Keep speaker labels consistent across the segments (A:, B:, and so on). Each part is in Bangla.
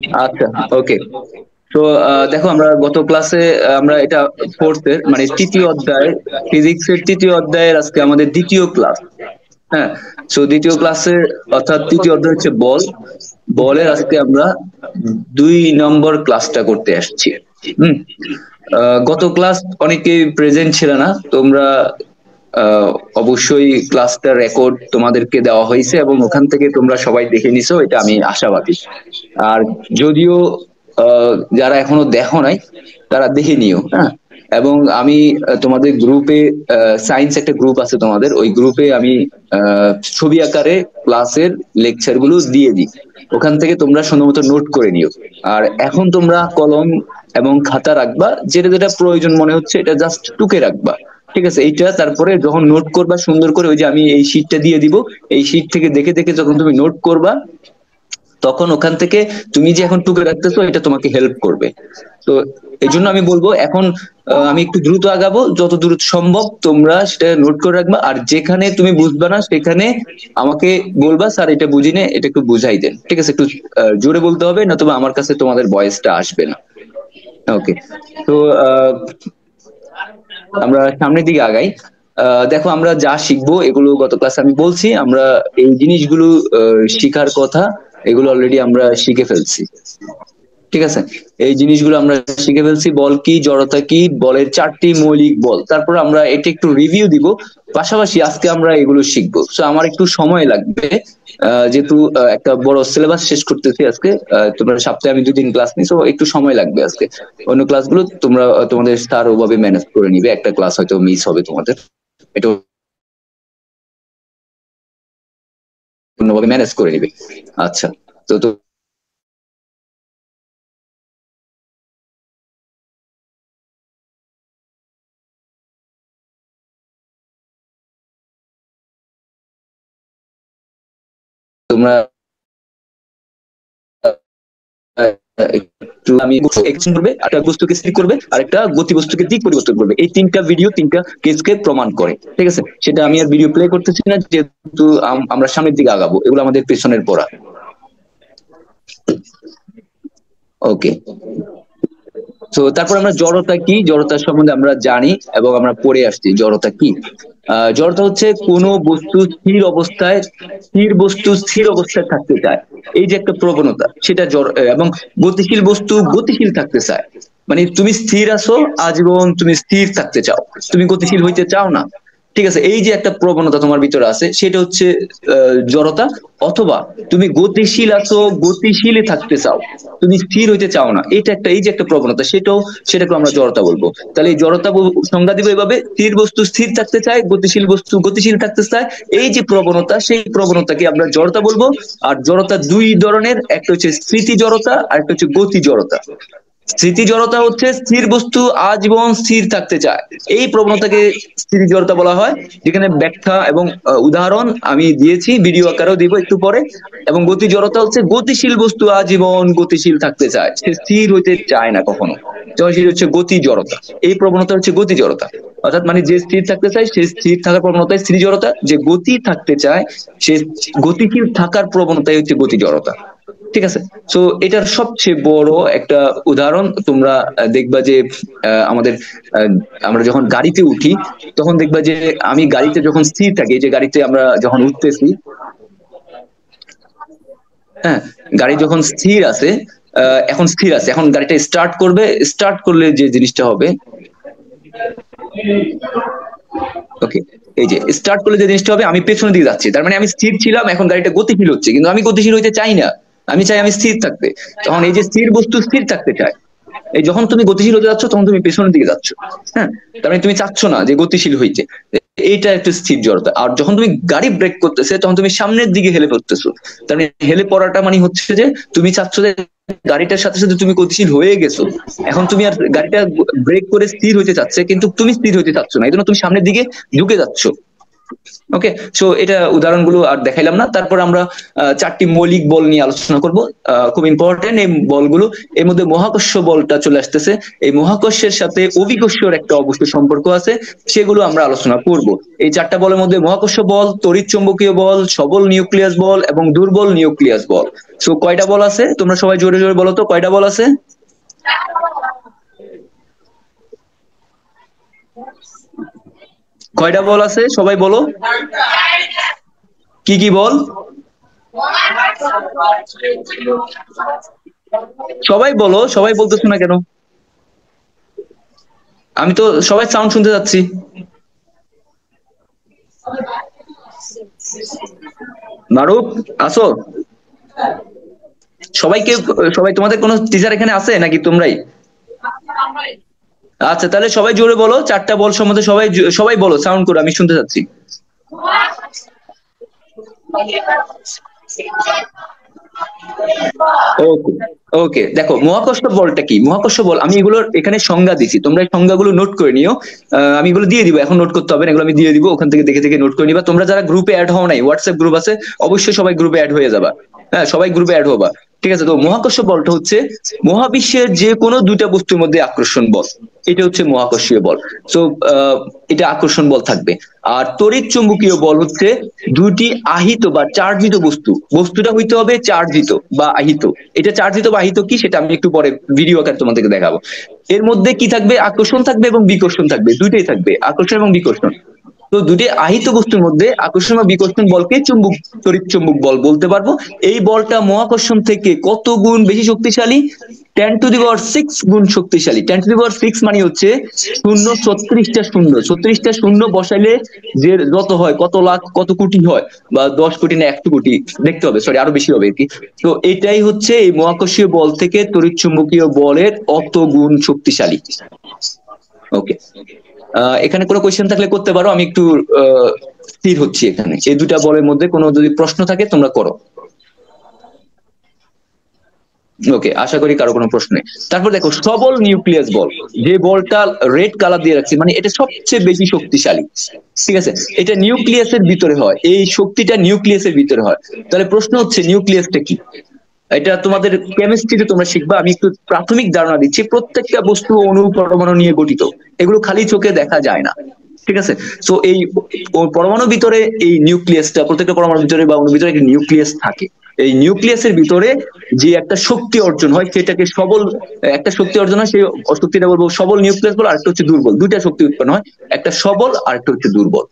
A: আচ্ছা, ওকে। তো দেখো, আমরা গত ক্লাসে আমরা এটা ফোর্থের মানে তৃতীয় অধ্যায়, ফিজিক্সের তৃতীয় অধ্যায়ের আজকে আমাদের দ্বিতীয় ক্লাস। হ্যাঁ, সো দ্বিতীয় ক্লাসে অর্থাৎ তৃতীয় অধ্যায় হচ্ছে বল। বলের আজকে আমরা 2 নম্বর ক্লাসটা করতে আসছি। হুম। গত ক্লাস অনেকেই প্রেজেন্ট ছিল না তোমরা। আহ, অবশ্যই ক্লাসটা রেকর্ড তোমাদেরকে দেওয়া হয়েছে এবং ওখান থেকে তোমরা সবাই দেখে নিছো, এটা আমি আশাবাদী। আর যদিও যারা এখনো দেখো নাই তারা দেখে নিও, হ্যাঁ। এবং আমি তোমাদের গ্রুপে, সায়েন্স একটা গ্রুপ আছে তোমাদের, ওই গ্রুপে আমি ছবি আকারে ক্লাসের লেকচার গুলো দিয়ে দিই। ওখান থেকে তোমরা সুন্দর মতো নোট করে নিও। আর এখন তোমরা কলম এবং খাতা রাখবা, যেটা যেটা প্রয়োজন মনে হচ্ছে এটা জাস্ট টুকে রাখবা। ঠিক আছে, এইটা তারপরে যখন নোট করবা সুন্দর করে, ওই যে আমি এই শীটটা দিয়ে দিব, এই শীট থেকে দেখে দেখে যখন তুমি নোট করবা, তখন ওখান থেকে তুমি যে এখন টুকে রাখতেছো এটা তোমাকে হেল্প করবে। তো এই জন্য আমি বলবো এখন আমি একটু দ্রুত আগাবো, যত দ্রুত সম্ভব তোমরা সেটা নোট করে রাখবা। আর যেখানে তুমি বুঝবা না সেখানে আমাকে বলবা, স্যার এটা বুঝিনি, এটা একটু বুঝাই দেন। ঠিক আছে, একটু জোরে বলতে হবে, না তবে আমার কাছে তোমাদের ভয়েসটা আসবে না। ওকে। তো আহ, আমরা সামনের দিকে আগাই। দেখো, আমরা যা শিখবো এগুলো গত ক্লাসে আমি বলছি, আমরা এই জিনিসগুলো শিখার কথা, এগুলো অলরেডি আমরা শিখে ফেলছি। ঠিক আছে, এই জিনিসগুলো আমরা শিখে ফেলছি। বল কি, জড়তা কি, বলের 4টি মৌলিক বল, তারপর আমরা এটা একটু রিভিউ দিব। পাশাপাশি আজকে আমরা এগুলো শিখবো, তো আমার একটু সময় লাগবে। যেহেতু একটা বড় সিলেবাস শেষ করতেছি আজকে। তোমরা সপ্তাহে আমি 2-3 ক্লাস নিছো, একটু সময় লাগবে আজকে। অন্য ক্লাসগুলো তোমরা তোমাদের স্যার ওভাবে ম্যানেজ করে নিবে, একটা ক্লাস হয়তো মিস হবে তোমাদের, এটা অন্যভাবে ম্যানেজ করে নিবে। আচ্ছা, তো তো তোমরা একটু আমি এক্সচেঞ্জ করবে, একটা বস্তুকে স্থির করবে আর একটা গতি বস্তুকে দিক পরিবর্তন করবে, এই 3টা ভিডিও 3টা কেসকে প্রমাণ করে। ঠিক আছে, সেটা আমি আর ভিডিও প্লে করতেছি না, যেহেতু আমরা সামনের দিকে আগাবো, এগুলো আমাদের পেছনের পড়া। ওকে। তো তারপর আমরা জড়তা কি, জড়তার সম্বন্ধে আমরা জানি এবং আমরা পড়ে আসছি জড়তা কি। জড়তা হচ্ছে কোনো বস্তু স্থির অবস্থায়, স্থির বস্তু স্থির অবস্থায় থাকতে চায়, এই যে একটা প্রবণতা, সেটা জড়। এবং গতিশীল বস্তু গতিশীল থাকতে চায়, মানে তুমি স্থির আছো, আজীবন তুমি স্থির থাকতে চাও, তুমি গতিশীল হইতে চাও না। ঠিক আছে, এই যে একটা প্রবণতা তোমার ভিতরে আছে, সেটা হচ্ছে জড়তা। অথবা তুমি গতিশীল আছো, গতিশীলে থাকতে চাও, তুমি স্থির হইতে চাও না, এটা একটা, এই যে একটা প্রবণতা, সেটাকে আমরা জড়তা বলবো। তাহলে এই জড়তা সংজ্ঞা দিব এভাবে: স্থির বস্তু স্থির থাকতে চায়, গতিশীল বস্তু গতিশীল থাকতে চায়, এই যে প্রবণতা, সেই প্রবণতাকে আমরা জড়তা বলবো। আর জড়তা 2 ধরনের, একটা হচ্ছে স্মৃতি জড়তা আর একটা হচ্ছে গতি জড়তা। স্থিতি জড়তা হচ্ছে স্থির বস্তু আজীবন স্থির থাকতে চায়, এই প্রবণতাকে স্থিতি জড়তা বলা হয়, যেখানে ব্যাখ্যা এবং উদাহরণ আমি দিয়েছি, ভিডিও আকারেও দিব একটু পরে। এবং গতি জড়তা হচ্ছে গতিশীল বস্তু আজীবন গতিশীল থাকতে চায়, সে স্থির হইতে চায় না কখনো, যখন সেটা হচ্ছে গতি জড়তা। এই প্রবণতা হচ্ছে গতি জড়তা। অর্থাৎ মানে যে স্থির থাকতে চায় সে স্থির থাকার প্রবণতায় স্থির জড়তা, যে গতি থাকতে চায় সে গতিশীল থাকার প্রবণতাই হচ্ছে গতি জড়তা। ঠিক আছে, তো এটার সবচেয়ে বড় একটা উদাহরণ তোমরা দেখবা যে আমাদের আহ, আমরা যখন গাড়িতে উঠি, তখন দেখবা যে আমি গাড়িতে যখন স্থির থাকি, এই যে গাড়িতে আমরা যখন উঠতেছি, হ্যাঁ, গাড়ি যখন স্থির আছে, এখন স্থির আছে, এখন গাড়িটা স্টার্ট করবে, স্টার্ট করলে যে জিনিসটা হবে, ওকে, এই যে স্টার্ট করলে যে জিনিসটা হবে, আমি পেছনের দিকে যাচ্ছি, তার মানে আমি স্থির ছিলাম, এখন গাড়িটা গতিশীল হচ্ছে, কিন্তু আমি গতিশীল হইতে চাই না, আমি চাই আমি স্থির থাকতে। তখন এই যে স্থির বস্তু স্থির থাকতে চায়, এই যখন তুমি গতিশীল হতে যাচ্ছ তখন তুমি পেছনের দিকে যাচ্ছ। হ্যাঁ, তার মানে তুমি চাচ্ছ না যে গতিশীল হইতে, এইটা একটা স্থির জড়তা। আর যখন তুমি গাড়ি ব্রেক করতেছে তখন তুমি সামনের দিকে হেলে পড়তেছো, তার মানে হেলে পড়াটা মানে হচ্ছে যে তুমি চাচ্ছ যে গাড়িটার সাথে সাথে তুমি গতিশীল হয়ে গেছো, এখন তুমি আর গাড়িটা ব্রেক করে স্থির হইতে চাচ্ছে, কিন্তু তুমি স্থির হইতে চাচ্ছ না, এই জন্য তুমি সামনের দিকে ঢুকে যাচ্ছ। ওকে, সো এটা উদাহরণগুলো আর দেখাইলাম না। তারপর আমরা 4টি মৌলিক বল নিয়ে আলোচনা করব, খুব ইম্পর্টেন্ট এই বলগুলো। এর মধ্যে মহাকর্ষ বলটা চলে আসতেছে, এই মহাকর্ষের সাথে অভিকর্ষের একটা অবশ্যই সম্পর্ক আছে, সেগুলো আমরা আলোচনা করব। এই 4টা বলের মধ্যে মহাকর্ষ বল, তড়িৎ চৌম্বকীয় বল, সবল নিউক্লিয়াস বল এবং দুর্বল নিউক্লিয়াস বল। সো কয়টা বল আছে? তোমরা সবাই জোরে জোরে বলো তো, কয়টা বল আছে? কয়টা বল আছে সবাই বলো। কি কি বল? সবাই বলো, সবাই বলতেছো না কেন? আমি তো সবাই সাউন্ড শুনতে যাচ্ছি। মারুফ, আসো। সবাইকে, সবাই তোমাদের কোনো টিচার এখানে আছে নাকি তোমরাই? আচ্ছা, তাহলে সবাই জোরে বলো, চারটা বল সম্বন্ধে সবাই সবাই বলো সাউন্ড করে, আমি শুনতে চাচ্ছি। ওকে, ওকে, দেখো মহাকর্ষ বলটা কি। মহাকর্ষ বল, আমি এগুলোর এখানে সংজ্ঞা দিছি, তোমরা এই সংজ্ঞাগুলো নোট করে নিও। আমি এগুলো দিয়ে দিব, এখন নোট করতে হবে না, এগুলো আমি দিয়ে দিব, ওখান থেকে দেখে দেখে নোট করে নিবা। তোমরা যারা গ্রুপে অ্যাড হও নাই, হোয়াটসঅ্যাপ গ্রুপ আছে, অবশ্যই সবাই গ্রুপে অ্যাড হয়ে যাবা। হ্যাঁ, সবাই গ্রুপে অ্যাড হবা। ঠিক আছে, তো মহাকর্ষ বলটা হচ্ছে মহাবিশ্বের যে কোনো দুইটা বস্তুর মধ্যে আকর্ষণ বল, এটা হচ্ছে মহাকর্ষীয় বল। সো এটা আকর্ষণ বল থাকবে। আর তড়িৎ চুম্বকীয় বল হচ্ছে দুটি আহিত বা চার্জিত বস্তু, বস্তুটা হইতে হবে চার্জিত বা আহিত। এটা চার্জিত বা আহিত কি সেটা আমি একটু পরে ভিডিও আকারে তোমাদেরকে দেখাবো। এর মধ্যে কি থাকবে? আকর্ষণ থাকবে এবং বিকর্ষণ থাকবে, দুইটাই থাকবে, আকর্ষণ এবং বিকর্ষণ। তো দুটি আহিত বস্তুর মধ্যে আকর্ষণ বা বিকর্ষণ বলকে চুম্বক, তড়িৎ চুম্বক বল বলতে পারবো। এই বলটা মহাকর্ষণ থেকে কত গুণ বেশি শক্তিশালী? 10⁶ গুণ শক্তিশালী। 10⁶ মানে হচ্ছে শূন্য 36টা শূন্য, 36টা শূন্য বসাইলে যে যত হয়, কত লাখ কত কোটি হয়, বা 10 কোটি না 100 কোটি, দেখতে হবে, সরি আরো বেশি হবে আর কি। তো এটাই হচ্ছে এই মহাকর্ষীয় বল থেকে তড়িৎ চুম্বকীয় বলের অত গুণ শক্তিশালী। ওকে, এখানে কোনো কোয়েশ্চেন থাকলে করতে পারো, আমি একটু আহ, স্থির হচ্ছি এখানে। এই দুটা বলের মধ্যে কোনো যদি প্রশ্ন থাকে তোমরা করো। ওকে, আশা করি কারো কোনো প্রশ্ন নেই। তারপর দেখো সবল নিউক্লিয়াস বল, যে বলটা রেড কালার দিয়ে রাখছি, মানে এটা সবচেয়ে বেশি শক্তিশালী। ঠিক আছে, এটা নিউক্লিয়াসের ভিতরে হয়, এই শক্তিটা নিউক্লিয়াসের ভিতরে হয়। তাহলে প্রশ্ন হচ্ছে নিউক্লিয়াসটা কি? এটা তোমাদের কেমিস্ট্রিতে তোমরা শিখবা, আমি একটু প্রাথমিক ধারণা দিচ্ছি। প্রত্যেকটা বস্তু অণু পরমাণু নিয়ে গঠিত, এগুলো খালি চোখে দেখা যায় না। ঠিক আছে, তো এই পরমাণুর ভিতরে এই নিউক্লিয়াসটা, প্রত্যেকটা পরমাণুর ভিতরে বা অণুর ভিতরে একটা নিউক্লিয়াস থাকে। এই নিউক্লিয়াসের ভিতরে যে একটা শক্তি অর্জন হয় সেটাকে সবল, একটা শক্তি অর্জন হয়, সেই শক্তিটা বলবো সবল নিউক্লিয়াস বল, আরেকটা হচ্ছে দুর্বল। দুইটা শক্তি উৎপন্ন হয়, একটা সবল আর একটা হচ্ছে দুর্বল।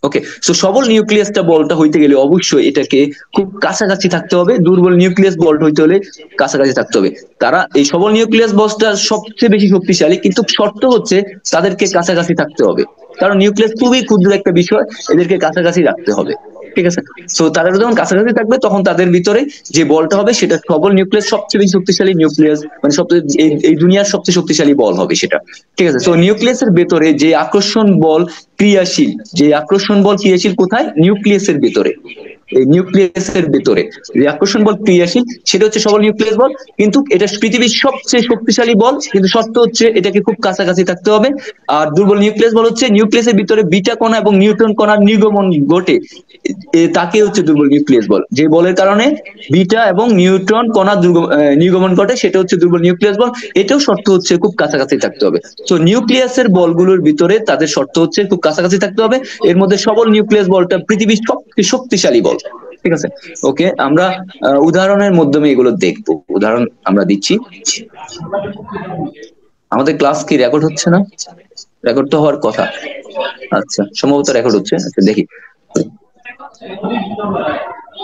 A: ওকে, সো সবল নিউক্লিয়াসটা বলটা হইতে গেলে অবশ্যই এটাকে খুব কাছাকাছি থাকতে হবে, দুর্বল নিউক্লিয়াস বলটা হইতে হলে কাছাকাছি থাকতে হবে। তারা এই সবল নিউক্লিয়াস বলটা সবচেয়ে বেশি শক্তিশালী, কিন্তু শর্ত হচ্ছে তাদেরকে কাছাকাছি থাকতে হবে, কারণ নিউক্লিয়াস খুবই ক্ষুদ্র একটা বিষয়, এদেরকে কাছাকাছি রাখতে হবে। ঠিক আছে, তো তারা যখন কাছাকাছি থাকবে তখন তাদের ভিতরে যে বলটা হবে সেটা সবল নিউক্লিয়াস, সবচেয়ে বেশি শক্তিশালী নিউক্লিয়াস, মানে সবচেয়ে এই দুনিয়ার সবচেয়ে শক্তিশালী বল হবে সেটা। ঠিক আছে, তো নিউক্লিয়াসের ভেতরে যে আকর্ষণ বল ক্রিয়াশীল, যে আকর্ষণ বল ক্রিয়াশীল কোথায়? নিউক্লিয়াসের ভিতরে। এই নিউক্লিয়াসের ভিতরে যে আকর্ষণ বল ক্রিয়াশীল সেটা হচ্ছে সবল নিউক্লিয়াস বল। কিন্তু এটা পৃথিবীর সবচেয়ে শক্তিশালী বল, কিন্তু শর্ত হচ্ছে এটাকে খুব কাছাকাছি থাকতে হবে। আর দুর্বল নিউক্লিয়াস বল হচ্ছে নিউক্লিয়াসের ভিতরে বিটা কণা এবং নিউট্রন কণার নির্গমন ঘটে, তাকে হচ্ছে দুর্বল নিউক্লিয়াস বল। যে বলের কারণে বিটা এবং নিউট্রন কণা নির্গমন ঘটে সেটা হচ্ছে দুর্বল নিউক্লিয়াস বল। এটাও শর্ত হচ্ছে খুব কাছাকাছি থাকতে হবে। তো নিউক্লিয়াসের বলগুলোর ভিতরে তাদের শর্ত হচ্ছে খুব কাছাকাছি থাকতে হবে। এর মধ্যে সবল নিউক্লিয়াস বলটা পৃথিবীর সবচেয়ে শক্তিশালী বল। ঠিক আছে, ওকে, আমরা উদাহরণের মাধ্যমে এগুলো দেখবো। উদাহরণ আমরা দিচ্ছি। আমাদের ক্লাস কি রেকর্ড হচ্ছে না? রেকর্ড তো হওয়ার কথা। আচ্ছা, সম্ভবত রেকর্ড হচ্ছে, আচ্ছা দেখি।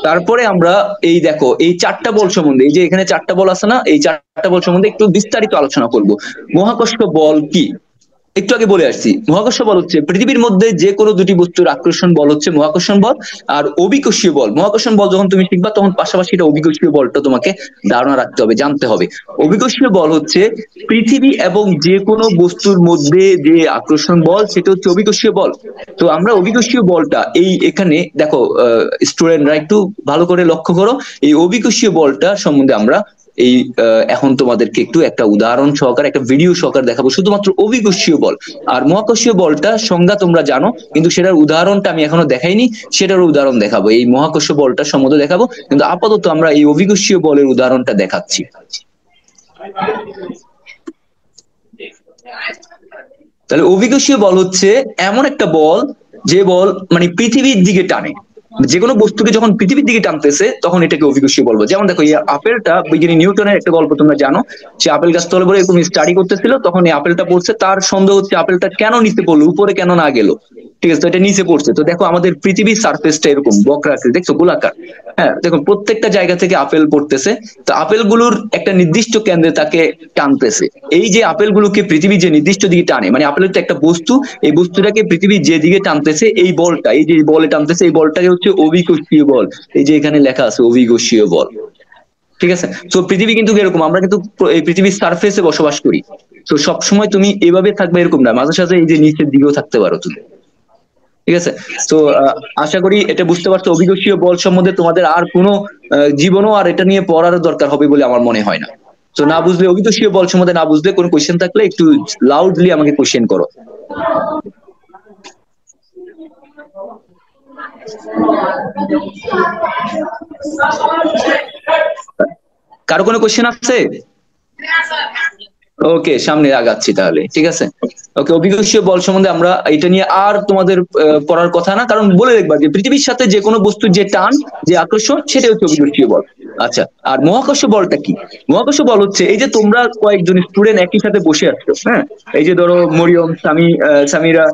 A: তারপরে আমরা এই দেখো এই চারটা বল সম্বন্ধে, এই যে এখানে চারটা বল আছে না, এই চারটা বল সম্বন্ধে একটু বিস্তারিত আলোচনা করব। মহাকর্ষ বল কি? একটু আগে বলে আসছি, মহাকর্ষ বল হচ্ছে পৃথিবীর মধ্যে যে কোনো দুটি বস্তুর আকর্ষণ বল হচ্ছে মহাকর্ষণ বল। আর অভিকর্ষীয় বল, মহাকর্ষণ বল যখন তুমি শিখবা তখন পাশাপাশি এটা অভিকর্ষীয় বলটা তোমাকে ধারণা রাখতে হবে, জানতে হবে। অভিকর্ষীয় বল হচ্ছে পৃথিবী এবং যে কোনো বস্তুর মধ্যে যে আকর্ষণ বল সেটা হচ্ছে অভিকর্ষীয় বল। তো আমরা অভিকর্ষীয় বলটা এই এখানে দেখো, স্টুডেন্টরা একটু ভালো করে লক্ষ্য করো, এই অভিকর্ষীয় বলটা সম্বন্ধে আমরা এই এখন তোমাদেরকে একটু একটা উদাহরণ সহকারে, একটা ভিডিও সহকারে দেখাবো, শুধুমাত্র অভিকর্ষীয় বল। আর মহাকর্ষীয় বলটা সংজ্ঞা তোমরা জানো, কিন্তু সেটার উদাহরণটা আমি এখনো দেখাইনি, সেটার উদাহরণ দেখাবো। এই মহাকর্ষ বলটা সম্বন্ধে দেখাবো, কিন্তু আপাতত আমরা এই অভিকর্ষীয় বলের উদাহরণটা দেখাচ্ছি। তাহলে অভিকর্ষীয় বল হচ্ছে এমন একটা বল, যে বল মানে পৃথিবীর দিকে টানে। যে কোনো বস্তুকে যখন পৃথিবীর দিকে টানতেছে তখন এটাকে অভিকর্ষীয় বলবো। যেমন দেখো এই আপেলটা, বিজ্ঞানী নিউটনের একটা গল্প তোমরা জানো, সে আপেল গাছ তলে পরে এরকম স্টাডি করতেছিল, তখন এই আপেলটা পড়ছে, তার সন্দেহ হচ্ছে আপেলটা কেন নিচে পড়লো, উপরে কেন না গেল। ঠিক আছে, তো এটা নিচে পড়ছে। তো দেখো আমাদের পৃথিবীর সার্ফেসটা এরকম বক্রাকৃতি, দেখছো, গোলাকার। হ্যাঁ দেখো প্রত্যেকটা জায়গা থেকে আপেল পড়তেছে, তো আপেলগুলোর একটা নির্দিষ্ট কেন্দ্রে তাকে টানতেছে। এই যে আপেলগুলোকে পৃথিবী যে নির্দিষ্ট দিকে টানে, মানে আপেলের তো একটা বস্তু, এই বস্তুটাকে পৃথিবী যে দিকে টানতেছে, এই বলটা, এই যে বলে টানতেছে, এই বলটাকে হচ্ছে অভিকর্ষীয় বল। এই যে এখানে লেখা আছে অভিকর্ষীয় বল। ঠিক আছে, তো পৃথিবী কিন্তু এরকম, আমরা কিন্তু এই পৃথিবীর সার্ফেসে বসবাস করি। তো সবসময় তুমি এভাবে থাকবে এরকম না, মাঝে সাঝে এই যে নিচের দিকেও থাকতে পারো তুমি। ঠিক আছে, তো আশা করি এটা বুঝতে পারছো। অভিকর্ষীয় বল সম্বন্ধে তোমাদের আর কোনো জীবনও আর এটা নিয়ে পড়ার দরকার হবে বলে আমার মনে হয় না। তো না বুঝলে, অভিকর্ষীয় বল সম্বন্ধে না বুঝলে কোনো কোয়েশ্চেন থাকলে একটু লাউডলি আমাকে কোয়েশ্চেন করো। কারো কোনো কোয়েশ্চেন আছে? ওকে, সামনে আগাচ্ছি তাহলে, ঠিক আছে। ওকে, অভিকর্ষীয় বল সম্বন্ধে আমরা এটা নিয়ে আর তোমাদের পড়ার কথা না, কারণ বলে দেখবা যে পৃথিবীর সাথে যে কোনো বস্তুর যে টান, যে আকর্ষণ, সেটা হচ্ছে অভিকর্ষীয় বল। আচ্ছা, আর মহাকর্ষ বলটা কি? মহাকর্ষ বল হচ্ছে এই যে তোমরা কয়েকজন স্টুডেন্ট একই সাথে বসে আছো, হ্যাঁ, এই যে ধরো মরিয়ম, সামিরা,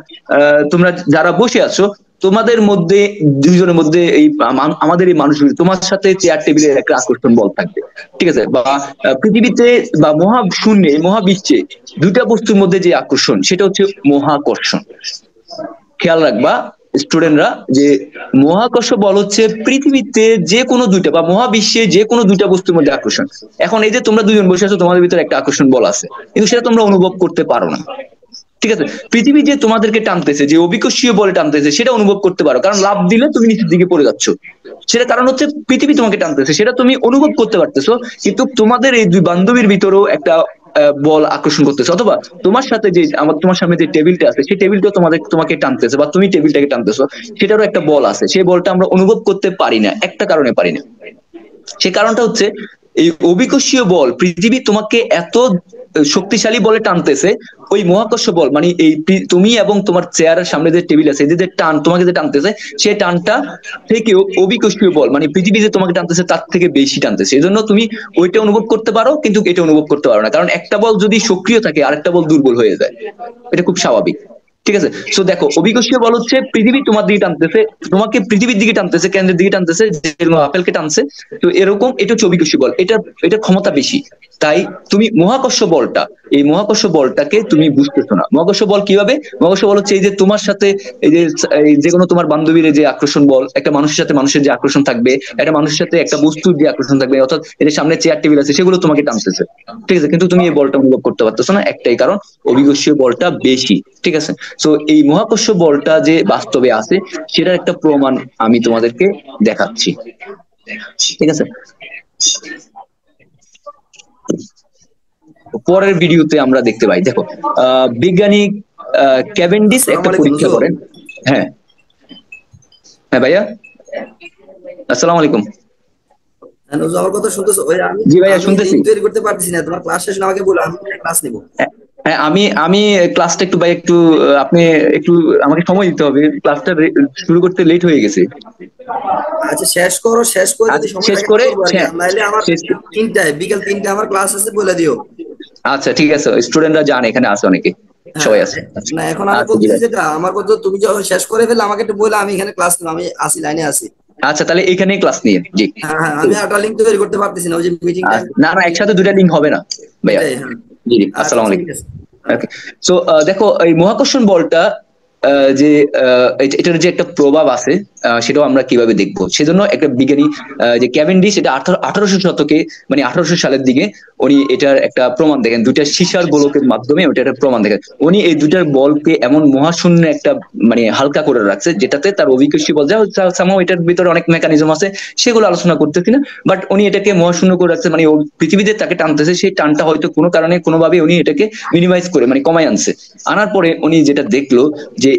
A: তোমরা যারা বসে আছো, তোমাদের মধ্যে দুইজনের মধ্যে এই আমাদের এই মানুষগুলো, তোমার সাথে চেয়ার টেবিলের একটা আকর্ষণ বল থাকবে। ঠিক আছে, বা পৃথিবীতে বা মহাশূন্যে, মহাবিশ্বে দুইটা বস্তুর মধ্যে যে আকর্ষণ, সেটা হচ্ছে মহাকর্ষণ। খেয়াল রাখবা স্টুডেন্টরা, যে মহাকর্ষ বল হচ্ছে পৃথিবীতে যে কোনো দুইটা বা মহাবিশ্বে যে কোনো দুইটা বস্তুর মধ্যে আকর্ষণ। এখন এই যে তোমরা দুজন বসে আছো, তোমাদের ভিতরে একটা আকর্ষণ বল আছে, কিন্তু সেটা তোমরা অনুভব করতে পারো না। ঠিক আছে, পৃথিবী যে তোমাদেরকে টানতেছে, যে অভিকর্ষীয় বলে টানতেছে, সেটা অনুভব করতে পারো, কারণ লাফ দিলে তুমি নিচের দিকে পড়ে যাচ্ছ। সেটা কারণ হচ্ছে পৃথিবী তোমাকে টানতেছে, সেটা তুমি অনুভব করতে পারতেছো। কিন্তু তোমাদের এই দুই বান্ধবীর ভিতরেও একটা বল আকর্ষণ করতেছে, অথবা তোমার সাথে যে তোমার সামনে যে টেবিলটা আছে, সেই টেবিলটাও তোমাকে টানতেছে, বা তুমি টেবিলটাকে টানতেছো, সেটারও একটা বল আছে। সেই বলটা আমরা অনুভব করতে পারি না, একটা কারণে পারি না। সে কারণটা হচ্ছে এই অভিকর্ষীয় বল, পৃথিবী তোমাকে এত শক্তিশালী বলে টানতেছে, ওই মহাকর্ষ বল মানে এই তুমি এবং তোমার চেয়ারের সামনে যে টেবিল আছে, যে টান তোমাকে যে টানতেছে, সেই টানটা থেকেও অভিকর্ষীয় বল মানে পৃথিবী যে তোমাকে টানতেছে তার থেকে বেশি টানতেছে। এই জন্য তুমি ওইটা অনুভব করতে পারো, কিন্তু এটা অনুভব করতে পারো না, কারণ একটা বল যদি সক্রিয় থাকে আরেকটা বল দুর্বল হয়ে যায়। এটা খুব স্বাভাবিক। ঠিক আছে, সো দেখো অভিকর্ষীয় বল হচ্ছে পৃথিবী তোমার দিকে টানতেছে, তোমাকে পৃথিবীর দিকে টানতেছে, কেন্দ্রের দিকে টানতেছে, যেরকম আপেলকে টানছে। তো এরকম এটা হচ্ছে অভিকর্ষীয় বল, এটা ক্ষমতা বেশি। তাই তুমি মহাকর্ষ বলটা, এই মহাকর্ষ বলটাকে তুমি বুঝতেছো না। মহাকর্ষ বল কিভাবে? মহাকর্ষ বল হচ্ছে এই যে তোমার সাথে এই যে যে কোনো তোমার বান্ধবীর যে আকর্ষণ বল, একটা মানুষের সাথে মানুষের যে আকর্ষণ থাকবে, একটা মানুষের সাথে একটা বস্তুর যে আকর্ষণ থাকবে, অর্থাৎ এর সামনে চেয়ার টেবিল আছে, সেগুলো তোমাকে টানতেছে। ঠিক আছে, কিন্তু তুমি এই বলটা অনুভব করতে পারতেছো না, একটাই কারণ, অভিকর্ষীয় বলটা বেশি। ঠিক আছে, তো এই মহাকর্ষ বলটা যে বাস্তবে আছে, সেটার একটা প্রমাণ আমি তোমাদেরকে দেখাচ্ছি। ঠিক আছে, পরের ভিডিওতে আমরা দেখতে পাই, দেখো বিজ্ঞানী ক্যাভেন্ডিস
B: আসসালামু
A: একটা
B: আলাইকুম
A: পরীক্ষা
B: হুজুর।
A: করেন। হ্যাঁ, হ্যাঁ ভাইয়া, আসসালামু আলাইকুম।
B: হ্যাঁ হুজুর, আমার কথা শুনতেছো? ওই আমি
A: জি ভাইয়া,
B: আমি
A: শুনতেছি।
B: লিঙ্ক তৈরি করতে পারতেছি না, তোমার ক্লাস শেষ হলে আমাকে বলো, আমি ক্লাস নিবো।
A: হ্যাঁ, হ্যাঁ, আমি আমি ক্লাসটা একটু ভাই একটু আপনি একটু আমাকে সময় দিতে হবে, ক্লাসটা শুরু করতে লেট হয়ে গেছে।
B: আচ্ছা শেষ করো, শেষ করে যদি
A: আচ্ছা
B: সময়
A: শেষ
B: থাকে আমি
A: করে,
B: করবো আর কি,
A: হ্যাঁ,
B: আর নাইলে আমার
A: শেষ।
B: বিকাল 3টায় আমার ক্লাস আছে, বলে দিও।
A: আচ্ছা ঠিক আছে, স্টুডেন্টরা জানে এখানে আছে অনেকে,
B: হ্যাঁ,
A: সবাই আছে। আচ্ছা,
B: না এখন আমি
A: আচ্ছা জি
B: বলতেছি
A: ভাই।
B: যেটা আমার কথা, তুমি যখন শেষ করে ফেলে আমাকে একটু বলে, আমি এখানে ক্লাস নিবো, আমি আসি, লাইনে আসি।
A: আচ্ছা তাহলে এখানেই ক্লাস নিয়ে, জি।
B: হ্যাঁ হ্যাঁ,
A: ঠিক
B: আমি
A: আছে।
B: একটা লিঙ্ক তৈরি করতে পারতেছি না, ওই যে মিটিং টাইম।
A: না না, একসাথে দুইটা লিঙ্ক হবে না ভাইয়া।
B: এটাই, হ্যাঁ।
A: জি জি,
B: আচ্ছা
A: আসসালামু
B: ঠিক
A: আলাইকুম।
B: আছে। হ্যাঁ।
A: ওকে, সো দেখো এই মহাকর্ষণ বলটা যে এটার যে একটা প্রভাব আছে, সেটাও আমরা কিভাবে দেখবো, সেজন্য একটা বিজ্ঞানী যে ক্যাভেন্ডিশ, এটা 1800 শতকে, মানে 1800 সালের দিকে উনি এটার একটা প্রমাণ দেখেন, দুইটা সীসার গোলকের মাধ্যমে ওটা একটা প্রমাণ দেখেন। উনি এই দুইটার বলকে এমন মহাশূন্য একটা মানে হালকা করে রাখছে, যেটাতে তার অভিকর্ষী বল, যা সামহাও এটার ভিতরে অনেক মেকানিজম আছে, সেগুলো আলোচনা করতেছি না। বাট উনি এটাকে মহাশূন্য করে রাখছে, মানে পৃথিবীতে তাকে টানতেছে, সেই টানটা হয়তো কোনো কারণে কোনোভাবে উনি এটাকে মিনিমাইজ করে মানে কমায় আনছে। আনার পরে উনি যেটা দেখলো, যে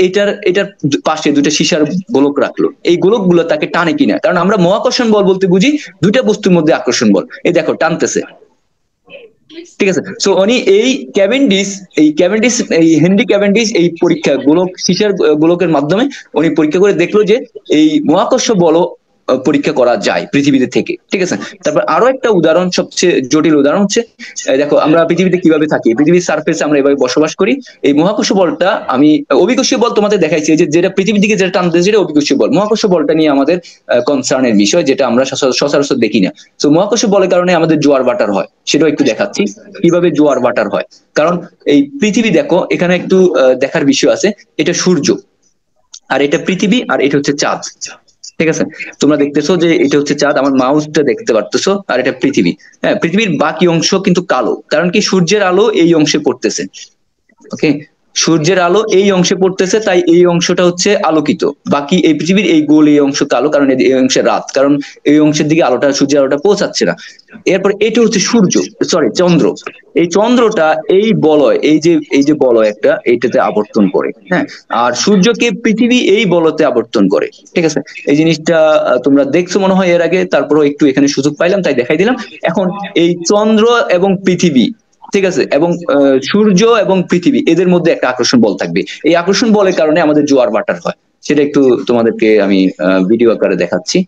A: এটার পাশে দুইটা সীসার গোলক রাখলো, এই গোলকগুলো তাকে টানে কিনা, কারণ আমরা মহাকর্ষণ বল বলতে বুঝি দুইটা বস্তুর মধ্যে আকর্ষণ বল। এই দেখো টানতেছে, ঠিক আছে। সো উনি এই হেনরি ক্যাভেন্ডিশ এই পরীক্ষা সিসার গোলকের মাধ্যমে উনি পরীক্ষা করে দেখলো যে এই মহাকর্ষ বল পরীক্ষা করা যায় পৃথিবীতে থেকে, ঠিক আছে। তারপর আরো একটা উদাহরণ, সবচেয়ে জটিল উদাহরণ হচ্ছে, দেখো আমরা পৃথিবীতে কিভাবে থাকি, পৃথিবীর সার্ফেসে আমরা এভাবে বসবাস করি। এই মহাকর্ষ বলটা আমি অভিকর্ষীয় বল তোমাদের দেখাইছি, যে যেটা পৃথিবীর দিকে যেটা টানতেছে সেটা অভিকর্ষীয় বল। মহাকর্ষ বলটা নিয়ে আমাদের কনসার্নের বিষয়, যেটা আমরা সচরাচর দেখি না। তো মহাকর্ষ বলের কারণে আমাদের জোয়ার ভাটার হয়, সেটাও একটু দেখাচ্ছি কিভাবে জোয়ার ভাটার হয়। কারণ এই পৃথিবী দেখো, এখানে একটু দেখার বিষয় আছে। এটা সূর্য, আর এটা পৃথিবী, আর এটা হচ্ছে চাঁদ, ঠিক আছে। তোমরা দেখতেছো যে এটা হচ্ছে চাঁদ, আমার মাউসটা দেখতে পারতেছো, আর এটা পৃথিবী। হ্যাঁ, পৃথিবীর বাকি অংশ কিন্তু কালো, কারণ কি সূর্যের আলো এই অংশে পড়তেছে। ওকে, সূর্যের আলো এই অংশে পড়তেছে, তাই এই অংশটা হচ্ছে আলোকিত। বাকি এই পৃথিবীর এই গোল এই অংশ কালো, কারণ এই অংশে রাত, কারণ এই অংশের দিকে আলোটা, সূর্যের আলোটা পৌঁছাচ্ছে না। এরপর এটা হচ্ছে সূর্য, সরি চন্দ্র। এই চন্দ্রটা এই যে বলয় একটা এইটাতে আবর্তন করে, হ্যাঁ। আর সূর্যকে পৃথিবী এই বলতে আবর্তন করে, ঠিক আছে। এই জিনিসটা তোমরা দেখছো মনে হয় এর আগে, তারপরও একটু এখানে সুযোগ পাইলাম তাই দেখাই দিলাম। এখন এই চন্দ্র এবং পৃথিবী, ঠিক আছে, এবং সূর্য এবং পৃথিবী এদের মধ্যে একটা আকর্ষণ বল থাকবে। এই আকর্ষণ বলের কারণে আমাদের জোয়ার ভাটার হয়। সেটা একটু তোমাদেরকে আমি ভিডিও আকারে দেখাচ্ছি।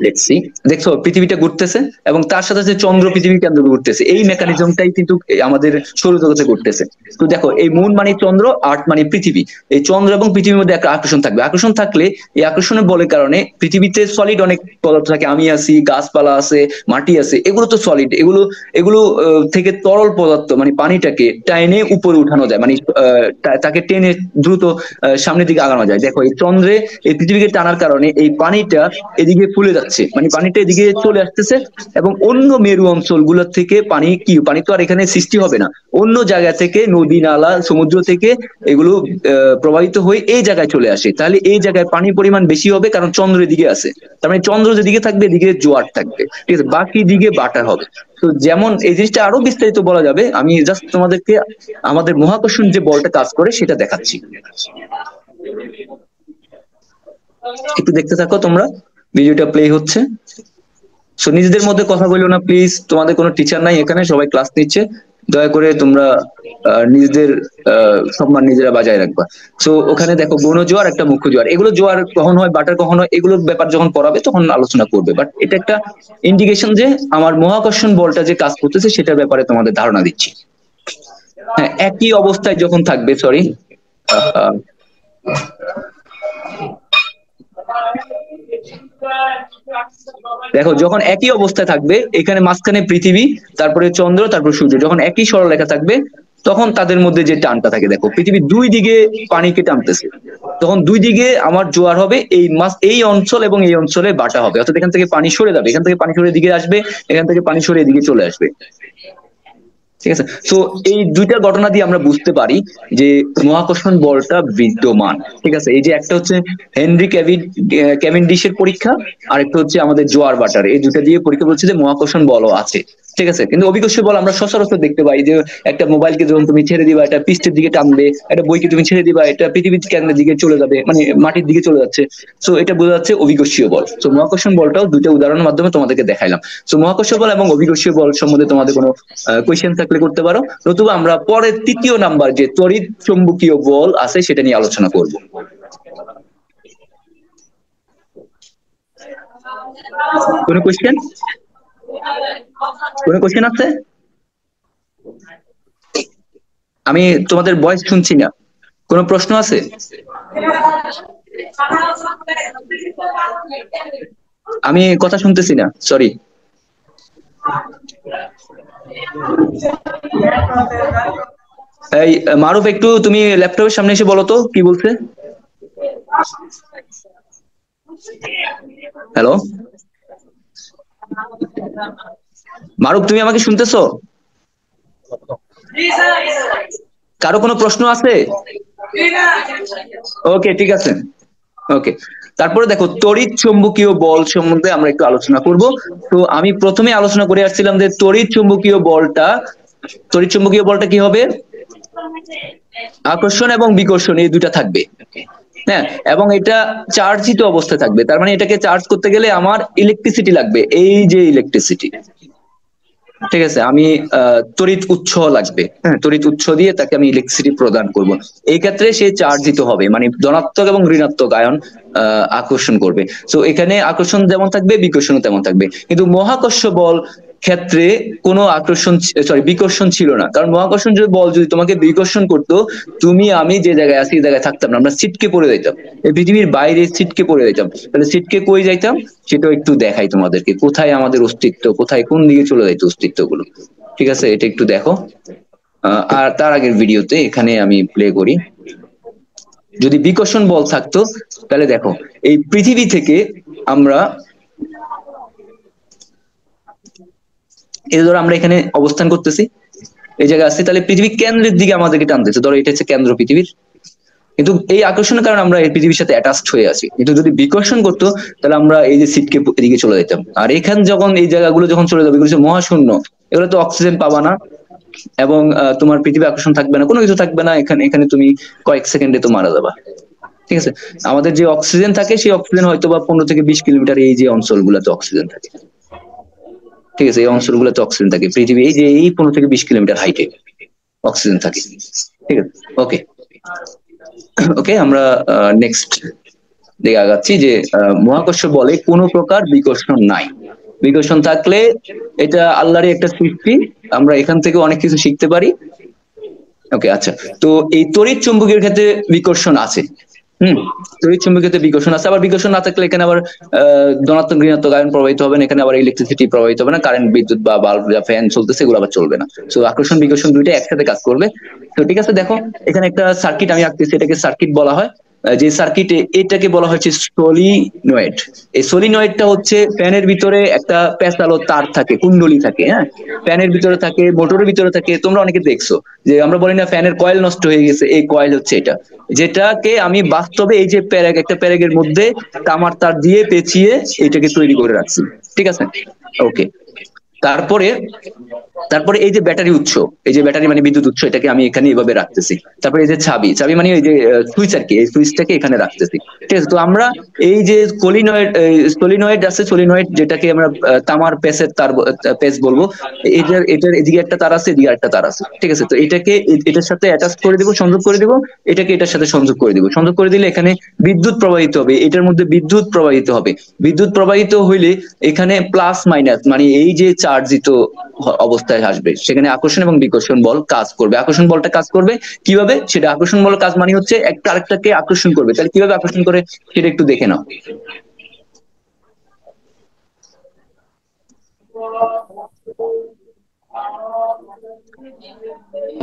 A: দেখছি, দেখছো পৃথিবীটা ঘুরতেছে, এবং তার সাথে সাথে চন্দ্র পৃথিবীর কেন্দ্র ঘুরতেছে। এই মেকানিজমটাই কিন্তু আমাদের সৌরজগতে ঘুরতেছে। তো দেখো, এই মুন মানে চন্দ্র, আর্থ মানে পৃথিবী। এই চন্দ্র এবং পৃথিবীর মধ্যে একটা আকর্ষণ থাকবে। আকর্ষণ থাকলে এই আকর্ষণের বলের কারণে পৃথিবীতে সলিড অনেক পদার্থ থাকে, আমি আছি, গাছপালা আছে, মাটি আছে, এগুলো তো সলিড। এগুলো এগুলো থেকে তরল পদার্থ মানে পানিটাকে টাইনে উপরে উঠানো যায়, মানে তাকে টেনে দ্রুত সামনের দিকে আগানো যায়। দেখো, এই চন্দ্রে এই পৃথিবীকে টানার কারণে এই পানিটা এদিকে ফুলে যাচ্ছে, মানে পানিটা এদিকে চলে আসতেছে, এবং অন্য মেরু অঞ্চলগুলোর থেকে পানি তো আর এখানে সৃষ্টি হবে না, অন্য জায়গা থেকে, নদী নালা সমুদ্র থেকে এগুলো প্রবাহিত হয়ে এই জায়গায় চলে আসে। তাহলে এই জায়গায় পানির পরিমাণ বেশি হবে, কারণ চন্দ্রের দিকে আছে। তার মানে চন্দ্র যেদিকে থাকবে এদিকে জোয়ার থাকবে, ঠিক আছে, বাকি দিকে বাটার হবে। তো যেমন এই জিনিসটা আরো বিস্তারিত বলা যাবে, আমি জাস্ট তোমাদেরকে আমাদের মহাকর্ষণ যে বলটা কাজ করে সেটা দেখাচ্ছি। একটু দেখতে থাকো তোমরা, ভিডিওটা প্লে হচ্ছে। সো নিজেদের মধ্যে কথা বলো না প্লিজ, তোমাদের কোনো টিচার নাই এখানে, সবাই ক্লাস নিচ্ছে। দয়া করে তোমরা নিজেদের সম্মান নিজেরা বজায় রাখবা। সো ওখানে দেখো, গৌণ জোয়ার একটা মুখ্য জোয়ার, এগুলো জোয়ার কখন হয়, বাটার কখন হয়, এগুলোর ব্যাপার যখন পড়াবে তখন আলোচনা করবে। বাট এটা একটা ইন্ডিকেশন যে আমার মহাকর্ষণ বলটা যে কাজ করতেছে সেটার ব্যাপারে তোমাদের ধারণা দিচ্ছি। হ্যাঁ, একই অবস্থায় যখন থাকবে, সরি, দেখো যখন একই অবস্থায় থাকবে, এখানে মাঝখানে পৃথিবী, তারপরে চন্দ্র, তারপর সূর্য, যখন একই সরলরেখা থাকবে তখন তাদের মধ্যে যে টানটা থাকে, দেখো পৃথিবী দুই দিকে পানিকে টানতেছে, তখন দুই দিকে আমার জোয়ার হবে। এই অঞ্চল এবং এই অঞ্চলে বাটা হবে, অর্থাৎ এখান থেকে পানি সরে যাবে, এখান থেকে পানি সরে এদিকে আসবে, এখান থেকে পানি সরে এদিকে চলে আসবে, ঠিক আছে। তো এই দুইটা ঘটনা দিয়ে আমরা বুঝতে পারি যে মহাকর্ষণ বলটা বিদ্যমান, ঠিক আছে। এই যে একটা হচ্ছে হেনরি ক্যাভেন্ডিশের পরীক্ষা, আর একটা হচ্ছে আমাদের জোয়ার ভাটার, এই দুটা দিয়ে পরীক্ষা বলছে যে মহাকর্ষণ বলও আছে, ঠিক আছে। কিন্তু অভিকর্ষীয় বল আমরা সচরাচর দেখতে পাই যে একটা মোবাইলকে যখন তুমি ছেড়ে দিবা, এটা পৃষ্ঠের দিকে টানবে, একটা বইকে তুমি ছেড়ে দিবা, এটা পৃথিবীর কেন্দ্রের দিকে চলে যাবে, মানে মাটির দিকে চলে যাচ্ছে। সো এটা বোঝা যাচ্ছে অভিকর্ষীয় বল। সো মহাকর্ষণ বলটাও দুইটা উদাহরণের মাধ্যমে তোমাদেরকে দেখাইলাম। সো মহাকর্ষীয় বল এবং অভিকর্ষীয় বল সম্বন্ধে তোমাদের কোনো কোয়েশ্চেন থাকলে করতে পারো, নতুবা আমরা পরের তৃতীয় নাম্বার যে তড়িৎ চুম্বকীয় বল আছে সেটা নিয়ে আলোচনা করব। কোনো কোয়েশ্চেন, কোনো কোয়েশ্চেন আছে? আমি তোমাদের ভয়েস শুনছি না, কোনো প্রশ্ন আছে? আমি কথা শুনতেছি না, সরি। এই মারুফ, একটু তুমি ল্যাপটপের সামনে এসে বলো তো কি বলছে। হ্যালো মারুফ, তুমি আমাকে শুনতেছো? কারো কোনো প্রশ্ন আছে? ওকে, ঠিক আছে, ওকে। তারপরে দেখো, তড়িৎ চুম্বকীয় বল সম্বন্ধে আমরা একটু আলোচনা করব। তো আমি প্রথমে আলোচনা করে আসছিলাম যে তড়িৎ চুম্বকীয় বলটা কি হবে, আকর্ষণ এবং বিকর্ষণ এই দুটা থাকবে, হ্যাঁ, এবং এটা চার্জিত অবস্থায় থাকবে। তার মানে এটাকে চার্জ করতে গেলে আমার ইলেকট্রিসিটি লাগবে, এই যে ইলেকট্রিসিটি, ঠিক আছে, আমি তড়িৎ উৎস লাগবে, হ্যাঁ, তড়িৎ উৎস দিয়ে তাকে আমি ইলেকট্রিসিটি প্রদান করব। এই ক্ষেত্রে সে চার্জিত হবে, মানে ধনাত্মক এবং ঋণাত্মক আয়ন আকর্ষণ করবে। তো এখানে আকর্ষণ যেমন থাকবে বিকর্ষণ তেমন থাকবে, কিন্তু মহাকর্ষ বল ক্ষেত্রে কোনো আকর্ষণ, সরি বিকর্ষণ ছিল না, কারণ মহাকর্ষণ যদি বল যদি তোমাকে বিকর্ষণ করতো, তুমি আমি যে জায়গায় আছি এই জায়গায় থাকতাম না, আমরা ছিটকে পড়ে যাইতাম, এই পৃথিবীর বাইরে ছিটকে পড়ে যাইতাম। তাহলে ছিটকে কই যাইতাম সেটাও একটু দেখাই তোমাদেরকে, কোথায় আমাদের অস্তিত্ব, কোথায় কোন দিকে চলে যাইতো অস্তিত্ব গুলো। ঠিক আছে, এটা একটু দেখো। আর তার আগের ভিডিওতে এখানে আমি প্লে করি। যদি বিকর্ষণ বল থাকতো তাহলে দেখো, এই পৃথিবী থেকে আমরা, এই ধরো আমরা এখানে অবস্থান করতেছি, এই জায়গায় আসছি, তাহলে পৃথিবী কেন্দ্রের দিকে আমাদেরকে টানতেছে, ধরো এটা হচ্ছে কেন্দ্র পৃথিবীর। কিন্তু এই আকর্ষণের কারণে আমরা এই পৃথিবীর সাথে অ্যাটাচড হয়ে আছি, কিন্তু যদি বিকর্ষণ করতো তাহলে আমরা এই যে সিটকে এদিকে চলে যেতাম। আর এখান যখন এই জায়গাগুলো যখন চলে যাবে, এগুলো হচ্ছে মহাশূন্য, এগুলো তো অক্সিজেন পাবা না, এবং তোমার পৃথিবী আকর্ষণ থাকবে না, কোনো কিছু থাকবে না এখানে, এখানে তুমি কয়েক সেকেন্ডে তো মারা যাবা। ঠিক আছে, আমাদের যে অক্সিজেন থাকে সেই অক্সিজেন হয়তো বা 15 থেকে 20 কিলোমিটার এই যে অঞ্চলগুলোতে অক্সিজেন থাকে। ঠিক আছে, এই অঞ্চলগুলোতে অক্সিজেন থাকে, পৃথিবী এই যে এই 15 থেকে 20 কিলোমিটার হাইটে অক্সিজেন থাকে। ঠিক আছে, ওকে। ওকে, আমরা নেক্সট দিকে আগাচ্ছি, যে মহাকর্ষ বলে কোনো প্রকার বিকর্ষণ নাই। বিকর্ষণ থাকলে এটা আল্লাহরই একটা সৃষ্টি, আমরা এখান থেকে অনেক কিছু শিখতে পারি। ওকে, আচ্ছা। তো এই তড়িৎ চুম্বকের ক্ষেত্রে বিকর্ষণ আছে। তড়িৎ চুম্বকের ক্ষেত্রে বিকর্ষণ আছে, আবার বিকর্ষণ না থাকলে এখানে আবার ধনাত্মক ঋণাত্মক আয়ন প্রবাহিত হবে না, এখানে আবার ইলেকট্রিসিটি প্রবাহিত হবে না, কারেন্ট বিদ্যুৎ বা বাল্ব বা ফ্যান চলতেছে এগুলো আবার চলবে না। তো আকর্ষণ বিকর্ষণ দুইটা একসাথে কাজ করবে। তো ঠিক আছে, দেখো এখানে একটা সার্কিট আমি আঁকতেছি, এটাকে সার্কিট বলা হয়। যে সার্কিটে এটাকে বলা হচ্ছে সলিনয়েড। এই সলিনয়েডটা হচ্ছে ফ্যানের ভিতরে একটা পেঁচালো তার থাকে, কুণ্ডলী থাকে, হ্যাঁ, ফ্যানের ভিতরে থাকে, মোটরের ভিতরে থাকে, তোমরা অনেকে দেখছো যে আমরা বলি না ফ্যানের কয়েল নষ্ট হয়ে গেছে, এই কয়েল হচ্ছে এটা, যেটাকে আমি বাস্তবে এই যে প্যারেক, একটা প্যারেকের মধ্যে তামার তার দিয়ে পেঁচিয়ে এটাকে তৈরি করে রাখছি। ঠিক আছে, ওকে। তারপরে তারপরে এই যে ব্যাটারি উৎস, এই যে ব্যাটারি মানে বিদ্যুৎ উৎস, এটাকে আমি এখানে এইভাবে রাখতেছি। তারপরে এই যে চাবি, চাবি মানে এই যে সুইচ আর কি, এই সুইচটাকে এখানে রাখতেছি। ঠিক আছে, তো আমরা এই যে সলিনয়েড, সলিনয়েড আছে, সলিনয়েড যেটাকে আমরা তামার পেসের তার, পেস বলবো, এটার এটার এদিকে একটা তার আছে, এদিকে একটা তার আছে। ঠিক আছে, তো এটাকে এটার সাথে অ্যাটাচ করে দিব, সংযোগ করে দিব, এটাকে এটার সাথে সংযোগ করে দিব, সংযোগ করে দিলে এখানে বিদ্যুৎ প্রবাহিত হবে, এটার মধ্যে বিদ্যুৎ প্রবাহিত হবে। বিদ্যুৎ প্রবাহিত হইলে এখানে প্লাস মাইনাস মানে এই যে চার্জিত অবস্থায় আসবে, সেখানে আকর্ষণ এবং বিকর্ষণ বল কাজ করবে। আকর্ষণ বলটা কাজ করবে কিভাবে, সেটা আকর্ষণ বল কাজ মানে হচ্ছে একটা আরেকটাকে আকর্ষণ করবে। তাহলে কিভাবে আকর্ষণ করে সেটা একটু দেখে নাও।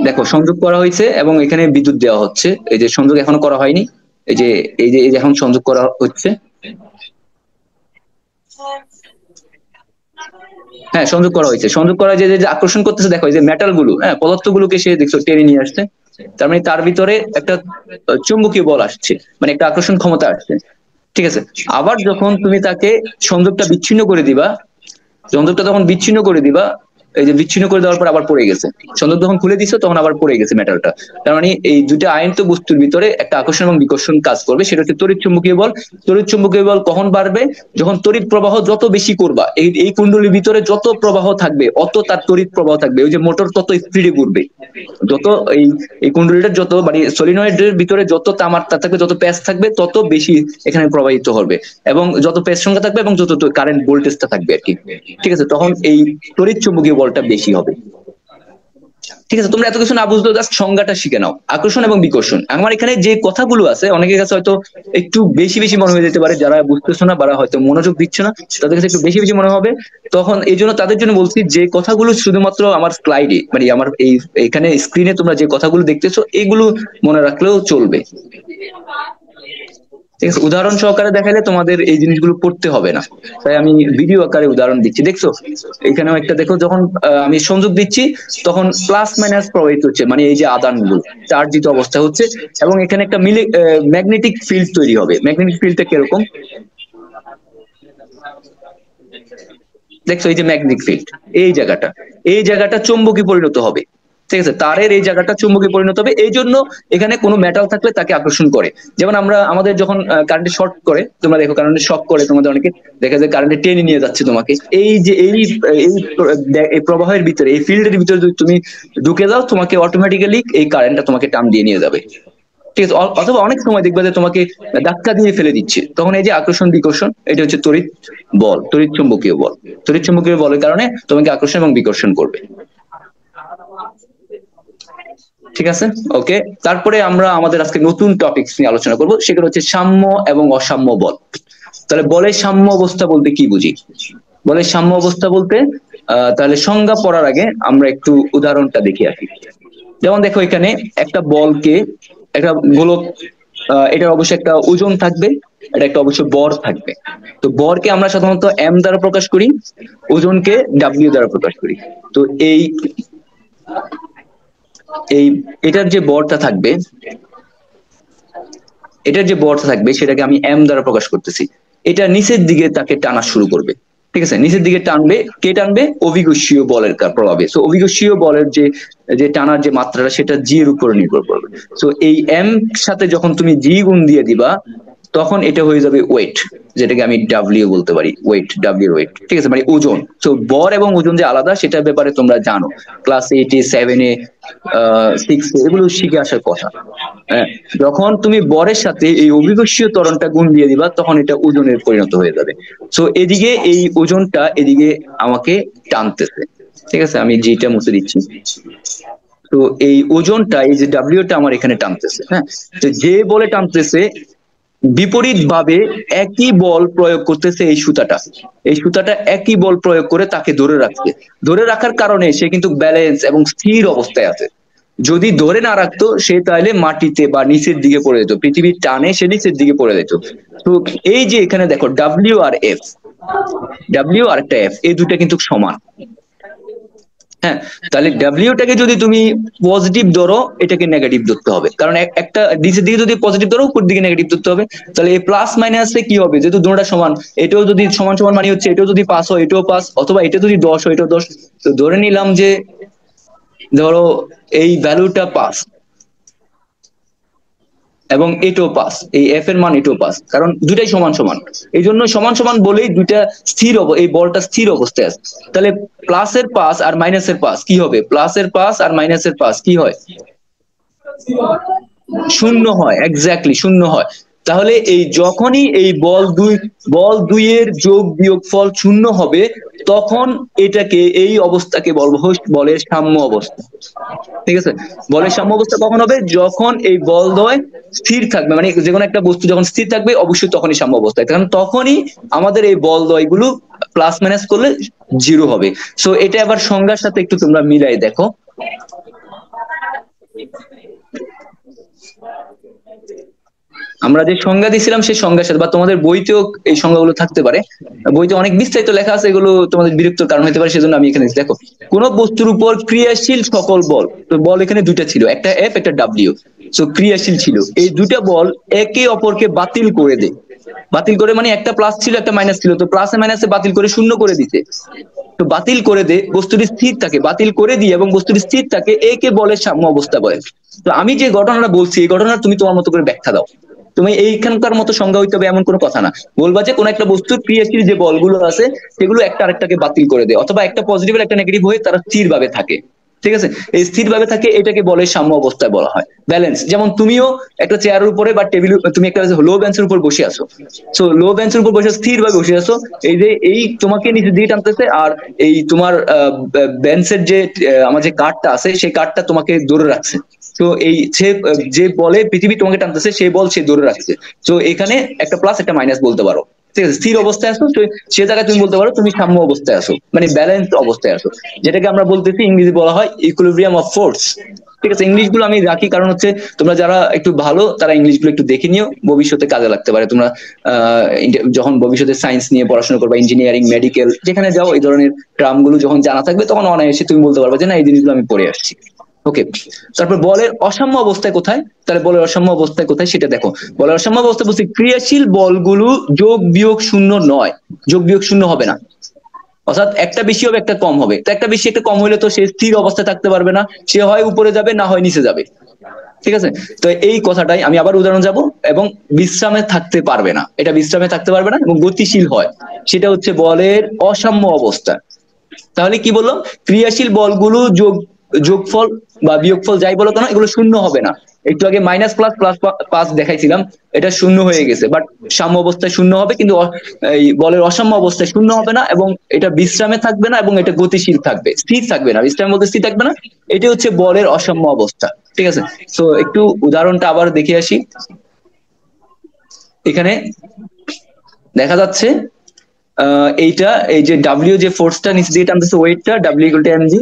A: দেখো সংযোগ করা হয়েছে এবং এখানে বিদ্যুৎ দেওয়া হচ্ছে, এই যে সংযোগ এখনো করা হয়নি, এই যে এই যে এখন সংযোগ করা হচ্ছে। হ্যাঁ, সংযোগ করা হয়েছে, সংযোগ করা যে যে আকর্ষণ করতেছে, দেখো এই যে মেটাল গুলো, হ্যাঁ, পদার্থ গুলোকে সে দেখছো টেনে নিয়ে আসছে, তার মানে তার ভিতরে একটা চুম্বকীয় বল আসছে, মানে একটা আকর্ষণ ক্ষমতা আসছে। ঠিক আছে, আবার যখন তুমি তাকে সংযোগটা বিচ্ছিন্ন করে দিবা, সংযোগটা তখন বিচ্ছিন্ন করে দিবা, এই যে বিচ্ছিন্ন করে দেওয়ার পর আবার পড়ে গেছে, সংযোগ যখন খুলে দিছো তখন আবার পড়ে গেছে মেটালটা। তার মানে এই দুইটা আয়ন্ত বস্তুর ভিতরে একটা আকর্ষণ এবং বিকর্ষণ কাজ করবে, সেটা হচ্ছে তড়িৎ চুম্বকীয় বল। তড়িৎ চুম্বকীয় বল কখন বাড়বে, যখন তড়িৎ প্রবাহ যত বেশি করবা, এই এই কুণ্ডলীর ভিতরে যত প্রবাহ থাকবে অত তার তড়িৎ প্রবাহ থাকবে, ওই যে মোটর তত স্পিডে ঘুরবে, যত এই এই কুণ্ডলীটার যত মানে সলিনয়েডের ভিতরে যত তামার তার থাকবে, যত প্যাচ থাকবে তত বেশি এখানে প্রবাহিত হবে, এবং যত প্যাচ সংখ্যা থাকবে এবং যত কারেন্ট ভোল্টেজটা থাকবে আর কি। ঠিক আছে, তখন এই তড়িৎ চুম্বকীয় বলটা বেশি হবে। ঠিক আছে, তোমরা এত কিছু না বুঝলেও জাস্ট সংজ্ঞাটা শিখে নাও, আকর্ষণ এবং বিকর্ষণ। আমার এখানে যে কথাগুলো আছে অনেকের কাছে হয়তো একটু বেশি বেশি মনে হয়ে যেতে পারে, যারা বুঝতেছো না বা হয়তো মনোযোগ দিচ্ছে না তাদের কাছে একটু বেশি বেশি মনে হবে। তখন এই জন্য তাদের জন্য বলছি যে কথাগুলো শুধুমাত্র আমার স্লাইডে মানে আমার এই এখানে স্ক্রিনে তোমরা যে কথাগুলো দেখতেছো এগুলো মনে রাখলেও চলবে। ঠিক আছে, উদাহরণ সহকারে দেখালে তোমাদের এই জিনিসগুলো পড়তে হবে না, তাই আমি ভিডিও আকারে উদাহরণ দিচ্ছি। দেখছো এখানেও একটা, দেখো যখন আমি সংযোগ দিচ্ছি তখন প্লাস মাইনাস প্রবাহিত হচ্ছে, মানে এই যে আদানগুলো চার্জিত অবস্থা হচ্ছে, এবং এখানে একটা মিলে ম্যাগনেটিক ফিল্ড তৈরি হবে। ম্যাগনেটিক ফিল্ডটা কিরকম দেখছো, এই যে ম্যাগনেটিক ফিল্ড, এই জায়গাটা চৌম্বকী পরিণত হবে। ঠিক আছে, তারের এই জায়গাটা চুম্বকে পরিণত হবে, এই জন্য এখানে কোনো মেটাল থাকলে তাকে আকর্ষণ করে। যেমন আমরা আমাদের যখন কারেন্টে শর্ট করে, তোমরা দেখো কারেন্টে শক করে, তোমাদের অনেকে দেখা যায় কারেন্টে টেনে নিয়ে যাচ্ছে তোমাকে, এই যে এই প্রবাহের ভিতরে, এই ফিল্ডের ভিতরে যদি তুমি ঢুকে যাও, তোমাকে অটোমেটিক্যালি এই কারেন্টটা তোমাকে টান দিয়ে নিয়ে যাবে। ঠিক আছে, অথবা অনেক সময় দেখবে যে তোমাকে ধাক্কা দিয়ে ফেলে দিচ্ছে, তখন এই যে আকর্ষণ বিকর্ষণ, এটা হচ্ছে তড়িৎ বল, তড়িৎ চুম্বকীয় বল। তড়িৎ চুম্বকীয় বলের কারণে তোমাকে আকর্ষণ এবং বিকর্ষণ করবে। ঠিক আছে, ওকে। তারপরে আমরা আমাদের আজকে নতুন টপিকস নিয়ে আলোচনা করব, সেগুলো হচ্ছে সাম্য এবং অসাম্য বল। তাহলে বলের সাম্য অবস্থা বলতে কি বুঝি? বলের সাম্য অবস্থা বলতে তাহলে সংজ্ঞা পড়ার আগে আমরা একটু উদাহরণটা দেখে আসি। যেমন দেখো এখানে একটা বলকে, একটা গোলক, এটার অবশ্যই একটা ওজন থাকবে, এটা একটা অবশ্যই বর থাকবে। তো বরকে আমরা সাধারণত এম দ্বারা প্রকাশ করি, ওজনকে ডাব্লিউ দ্বারা প্রকাশ করি। তো এই এই এটার যে বরটা থাকবে, এটার যে বরটা থাকবে সেটাকে আমি এম দ্বারা প্রকাশ করতেছি। এটা নিচের দিকে তাকে টানা শুরু করবে। ঠিক আছে, নিচের দিকে টানবে, কে টানবে? অভিকর্ষীয় বলের প্রভাবে। সো অভিকর্ষীয় বলের যে যে টানার যে মাত্রাটা, সেটা জি এর উপর নির্ভর করবে। সো এই এম সাথে যখন তুমি জি গুণ দিয়ে দিবা, তখন এটা হয়ে যাবে ওয়েট, যেটাকে আমি ডাব্লিউ বলতে পারি, ওয়েট, ডাব্লিউ ওয়েট। ঠিক আছে, মানে ওজন। তো বর এবং ওজন যে আলাদা, সেটার ব্যাপারে তোমরা জানো, ক্লাস 8-এ, 7-এ, 6-এ এগুলো শিখে আসার কথা। হ্যাঁ, যখন তুমি বরের সাথে এই অভিকর্ষীয় ত্বরণটা গুণ দিয়ে দিবা, তখন এটা ওজনের পরিণত হয়ে যাবে। সো এদিকে এই ওজনটা এদিকে আমাকে টানতেছে। ঠিক আছে, আমি জিটা মুছে দিচ্ছি। তো এই ওজনটা, এই যে ডাব্লিউটা আমার এখানে টানতেছে। হ্যাঁ, তো যে বলে টানতেছে, বিপরীত ভাবে একই বল প্রয়োগ করতেছে এই সুতাটা। এই সুতাটা একই বল প্রয়োগ করে তাকে ধরে রাখছে। ধরে রাখার কারণে সে কিন্তু ব্যালেন্স এবং স্থির অবস্থায় আছে। যদি ধরে না রাখতো, সে তাহলে মাটিতে বা নিচের দিকে পড়ে যেত, পৃথিবীর টানে সে নিচের দিকে পড়ে যেত। তো এই যে এখানে দেখো ডাব্লিউ আর এফ, ডাব্লিউ আর একটা এফ, এই দুইটা কিন্তু সমান। হ্যাঁ, তাহলে ডাব্লিউটাকে যদি তুমি পজিটিভ ধরো, এটাকে নেগেটিভ ধরতে হবে, কারণ একটা নিচের দিকে যদি পজিটিভ ধরো, উপর দিকে নেগেটিভ ধরতে হবে। তাহলে এই প্লাস মাইনাসে কি হবে, যেহেতু দুটোটা সমান, এটাও যদি সমান সমান মানে হচ্ছে এটাও যদি পাস হয় এটাও পাস, অথবা এটা যদি 10 হয় এটাও 10। তো ধরে নিলাম যে ধরো এই ভ্যালুটা পাস এবং এটাও পাস, এই এফ এর মান এটাও পাস, কারণ দুটাই সমান সমান। এই জন্য সমান সমান বলেই দুইটা স্থির, এই বলটা স্থির অবস্থায় আছে। তাহলে প্লাসের পাস আর মাইনাসের পাস কি হবে? প্লাসের পাস আর মাইনাসের পাস কি হয়? শূন্য হয়, এক্স্যাক্টলি শূন্য হয়। তাহলে এই যখনই এই বল দুইয়ের যোগ বিয়োগ ফল শূন্য হবে, তখন এটাকে, এই অবস্থাকে বলবো বলের সাম্য অবস্থা। ঠিক আছে, বলের সাম্য অবস্থা কখন হবে? যখন এই বল দ্বয় স্থির থাকবে, মানে যে কোনো একটা বস্তু যখন স্থির থাকবে, অবশ্যই তখনই সাম্য অবস্থায়, কারণ তখনই আমাদের এই বল দ্বয় গুলো প্লাস মাইনাস করলে জিরো হবে। সো এটা আবার সংজ্ঞার সাথে একটু তোমরা মিলাই দেখো। আমরা যে সংজ্ঞা দিয়েছিলাম সেই সংজ্ঞার সাথে, বা তোমাদের বইতেও এই সংজ্ঞাগুলো থাকতে পারে, বইতে অনেক বিস্তারিত লেখা আছে, এগুলো তোমাদের বিরক্তির কারণ হতে পারে, সেজন্য আমি এখানে দেখো, কোন বস্তুর উপর ক্রিয়াশীল সকল বল, তো বল এখানে দুইটা ছিল, একটা এফ একটা ডাব্লিউ। সো ক্রিয়াশীল ছিল, এই দুইটা বল একে অপরকে বাতিল করে দেয়। বাতিল করে মানে একটা প্লাস ছিল একটা মাইনাস ছিল, তো প্লাসে মাইনাসে বাতিল করে শূন্য করে দিতে। তো বাতিল করে দে, বস্তুটি স্থির থাকে, বাতিল করে দিয়ে এবং বস্তুটি স্থির থাকে, একে বলে সাম্য অবস্থা বলে। তো আমি যে ঘটনাটা বলছি, এই ঘটনা তুমি তোমার মতো করে ব্যাখ্যা দাও। তুমি এইখানকার মতো সংজ্ঞা হইতে হবে এমন কোনো কথা না, বলবা যে কোন একটা বস্তুর ক্রিয়াশীল যে বলগুলো আছে, সেগুলো একটা আরেকটাকে বাতিল করে দেয়, অথবা একটা পজিটিভ একটা নেগেটিভ হয়ে তারা স্থির ভাবে থাকে। ঠিক আছে, এই স্থির ভাবে থাকে, এটাকে বলে সাম্য অবস্থায় বলা হয়, ব্যালেন্স। যেমন তুমিও একটা চেয়ারের উপরে বা টেবিল, তুমি একটা লো বেঞ্চের উপর বসে আছো। সো লো বেঞ্চের উপর বসে স্থির ভাবে বসে আছো, এই যে এই তোমাকে নিচের দিকে টানতেছে, আর এই তোমার বেঞ্চের যে আমার যে কাঠটা আছে, সেই কাঠটা তোমাকে ধরে রাখছে। তো এই যে বলে পৃথিবী তোমাকে টানতেছে, সেই বল সে ধরে রাখছে। তো এখানে একটা প্লাস একটা মাইনাস বলতে পারো। ঠিক আছে, স্থির অবস্থায় আসো, তো সে জায়গায় তুমি বলতে পারো তুমি সাম্য অবস্থায় আসো, মানে ব্যালেন্স অবস্থায় আসো, যেটাকে আমরা বলতেছি ইংরেজি বলা হয় ইকুইলিব্রিয়াম অফ ফোর্স। ঠিক আছে, ইংলিশ গুলো আমি রাখি, কারণ হচ্ছে তোমরা যারা একটু ভালো, তারা ইংলিশ গুলো একটু দেখে নিও, ভবিষ্যতে কাজে লাগতে পারে। তোমরা যখন ভবিষ্যতে সায়েন্স নিয়ে পড়াশোনা করবা, ইঞ্জিনিয়ারিং, মেডিকেল যেখানে যাও, এই ধরনের টার্ম গুলো যখন জানা থাকবে, তখন অনায়াসে তুমি বলতে পারবে যে না, এই জিনিসগুলো আমি পড়ে আসছি। ওকে, তারপর বলের অসাম্য অবস্থায় কোথায়? তাহলে বলের অসাম্য অবস্থায় কোথায় সেটা দেখো। বলের অসাম্য অবস্থা বলছি ক্রিয়াশীল বলগুলো যোগ বিয়োগ শূন্য নয়, যোগ বিয়োগ শূন্য হবে না। অর্থাৎ একটা বেশি হবে একটা কম হবে, তো একটা বেশি একটা কম হলে তো সে স্থির অবস্থায় থাকতে পারবে না, সে হয় উপরে যাবে না হয় নিচে যাবে। ঠিক আছে, তো এই কথাটাই আমি আবার উদাহরণ যাব। এবং বিশ্রামে থাকতে পারবে না, এটা বিশ্রামে থাকতে পারবে না এবং গতিশীল হয়, সেটা হচ্ছে বলের অসাম্য অবস্থা। তাহলে কি বললাম, ক্রিয়াশীল বলগুলো যোগফল বা বিয়োগফল যাই বলো কেন এগুলো শূন্য হবে না। একটু আগে মাইনাস প্লাস প্লাস পাঁচ দেখাইছিলাম, এটা শূন্য হয়ে গেছে, বাট সাম্য অবস্থায় শূন্য হবে, কিন্তু এই বলের অসাম্য অবস্থায় শূন্য হবে না, এবং এটা বিশ্রামে থাকবে না, এবং এটা গতিশীল থাকবে, স্থির থাকবে না, বিশ্রাম বলতে স্থির থাকবে না। এটি হচ্ছে বলের অসাম্য অবস্থা। ঠিক আছে, তো একটু উদাহরণটা আবার দেখে আসি। এখানে দেখা যাচ্ছে এইটা, এই যে ডাব্লিউ যে ফোর্সটা নিচে দিকে টানতেছে, ওয়েটটা W equal to M G.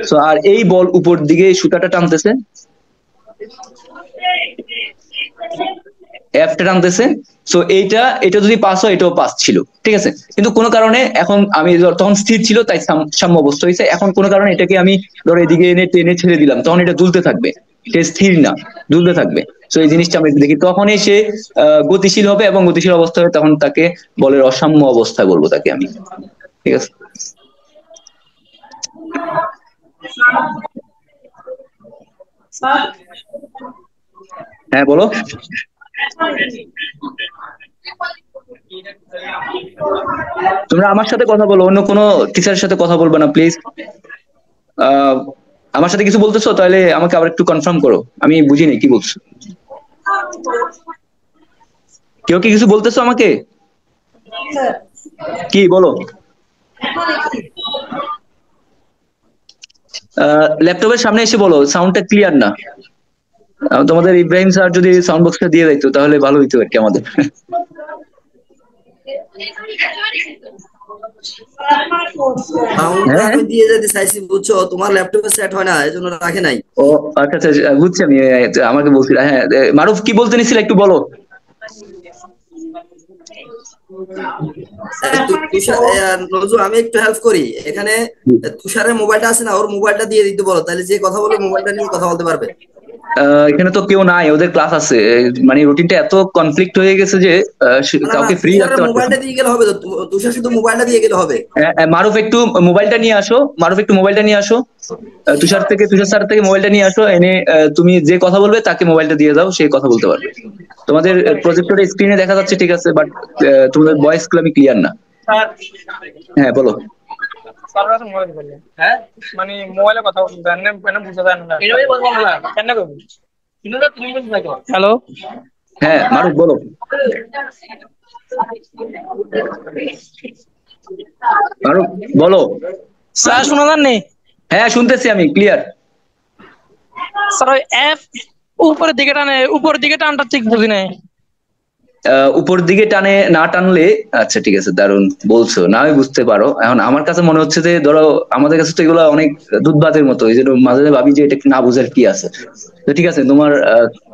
A: So আর এই বল উপর দিকে সুতাটা টানতেছে, এফটা টানতেছে। সো এইটা, এটা যদি পাস হয় এটাও পাস ছিল, ঠিক আছে। কিন্তু কোনো কারণে এখন আমি তখন স্থির ছিল তাই সাম্য অবস্থা হয়েছে, এখন কোনো কারণে এটাকে আমি ধরো এদিকে এনে টেনে ছেড়ে দিলাম, তখন এটা দুলতে থাকবে, সে স্থির না, দুলতে থাকবে। তো এই জিনিসটা আমরা একটু দেখি, তখনই সে গতিশীল হবে, এবং গতিশীল অবস্থা হবে তখন তাকে বলের অসাম্য অবস্থা বলবো তাকে আমি। ঠিক আছে, হ্যাঁ বলো। তোমরা আমার সাথে কথা বলো, অন্য কোনো টিচারের সাথে কথা বলবে না প্লিজ। আহ আমার সাথে কিছু বলতেছো তাহলে আমাকে আবার একটু কনফার্ম করো, আমি বুঝিনি কি বলছো। কেউ কি কিছু বলতেছো আমাকে? কি বলো। ল্যাপটপের সামনে এসে বলো, সাউন্ডটা ক্লিয়ার না। তোমাদের ইব্রাহিম স্যার যদি সাউন্ড বক্সটা দিয়ে দিত তাহলে ভালো হইতো আর কি আমাদের।
B: সাউন্ডটা
A: হ্যাঁ
B: আমি দিয়ে যেতে চাইছি, বুঝছো, তোমার ল্যাপটপে সেট হয় না, এই জন্য রাখে নাই।
A: ও আচ্ছা আচ্ছা, বুঝছি আমি। আমাকে বলছিল, হ্যাঁ মারুফ কি বলতে নিছিল একটু বলো।
B: নজরুল, আমি একটু হেল্প করি এখানে। তুষারের মোবাইলটা আছে না, ওর মোবাইলটা দিয়ে দিতে বলো, তাহলে যে কথা বলবে মোবাইলটা নিয়ে কথা বলতে পারবে।
A: এখানে তো কেউ নাই, ওদের ক্লাস আছে, মানে রুটিনটা এত কনফ্লিক্ট হয়ে গেছে যে
B: না না না,
A: কাউকে ফ্রি রাখতে
B: তুষারের
A: পারতেছি
B: মোবাইলটা
A: না।
B: দিয়ে গেলে হবে তো, তুষার শুধু মোবাইলটা দিয়ে গেলে হবে।
A: মারুফ একটু মোবাইলটা নিয়ে আসো, মারুফ একটু মোবাইলটা নিয়ে আসো। তুষার স্যার থেকে মোবাইলটা নিয়ে আসো, এনে তুমি যে কথা বলবে তাকে মোবাইলটা দিয়ে দাও, সে কথা বলতে পারবে। তোমাদের প্রজেক্টরে স্ক্রিনে দেখা যাচ্ছে ঠিক আছে, বাট তোমাদের ভয়েস গুলো আমি ক্লিয়ার না। হ্যাঁ বলো।
C: স্যার কাছে মোবাইল বললেন, হ্যাঁ মানে মোবাইলে কথা বলতে এনে এনে বুঝা যায় না, এইভাবেই বলবো না কেন কইব কিন্তু তো তুমি বুঝতে পারো। হ্যালো,
A: হ্যাঁ মারুফ বলো। মারুফ বলো।
C: স্যার শোনা যাননি?
A: হ্যাঁ শুনতেছি আমি ক্লিয়ার।
C: স্যার ওই এফ উপরের দিকে টানে, উপরের দিকে টানটা ঠিক বুঝি নাই।
A: উপর দিকে টানে না টানলে, আচ্ছা ঠিক আছে, দারুণ বলছো, না আমি বুঝতে পারো। এখন আমার কাছে মনে হচ্ছে যে ধরো আমাদের কাছে তো এগুলো অনেক দুধভাতের মতো, এই জন্য মাঝে মাঝে ভাবি যে এটা না বুঝার কি আছে। তো ঠিক আছে, তোমার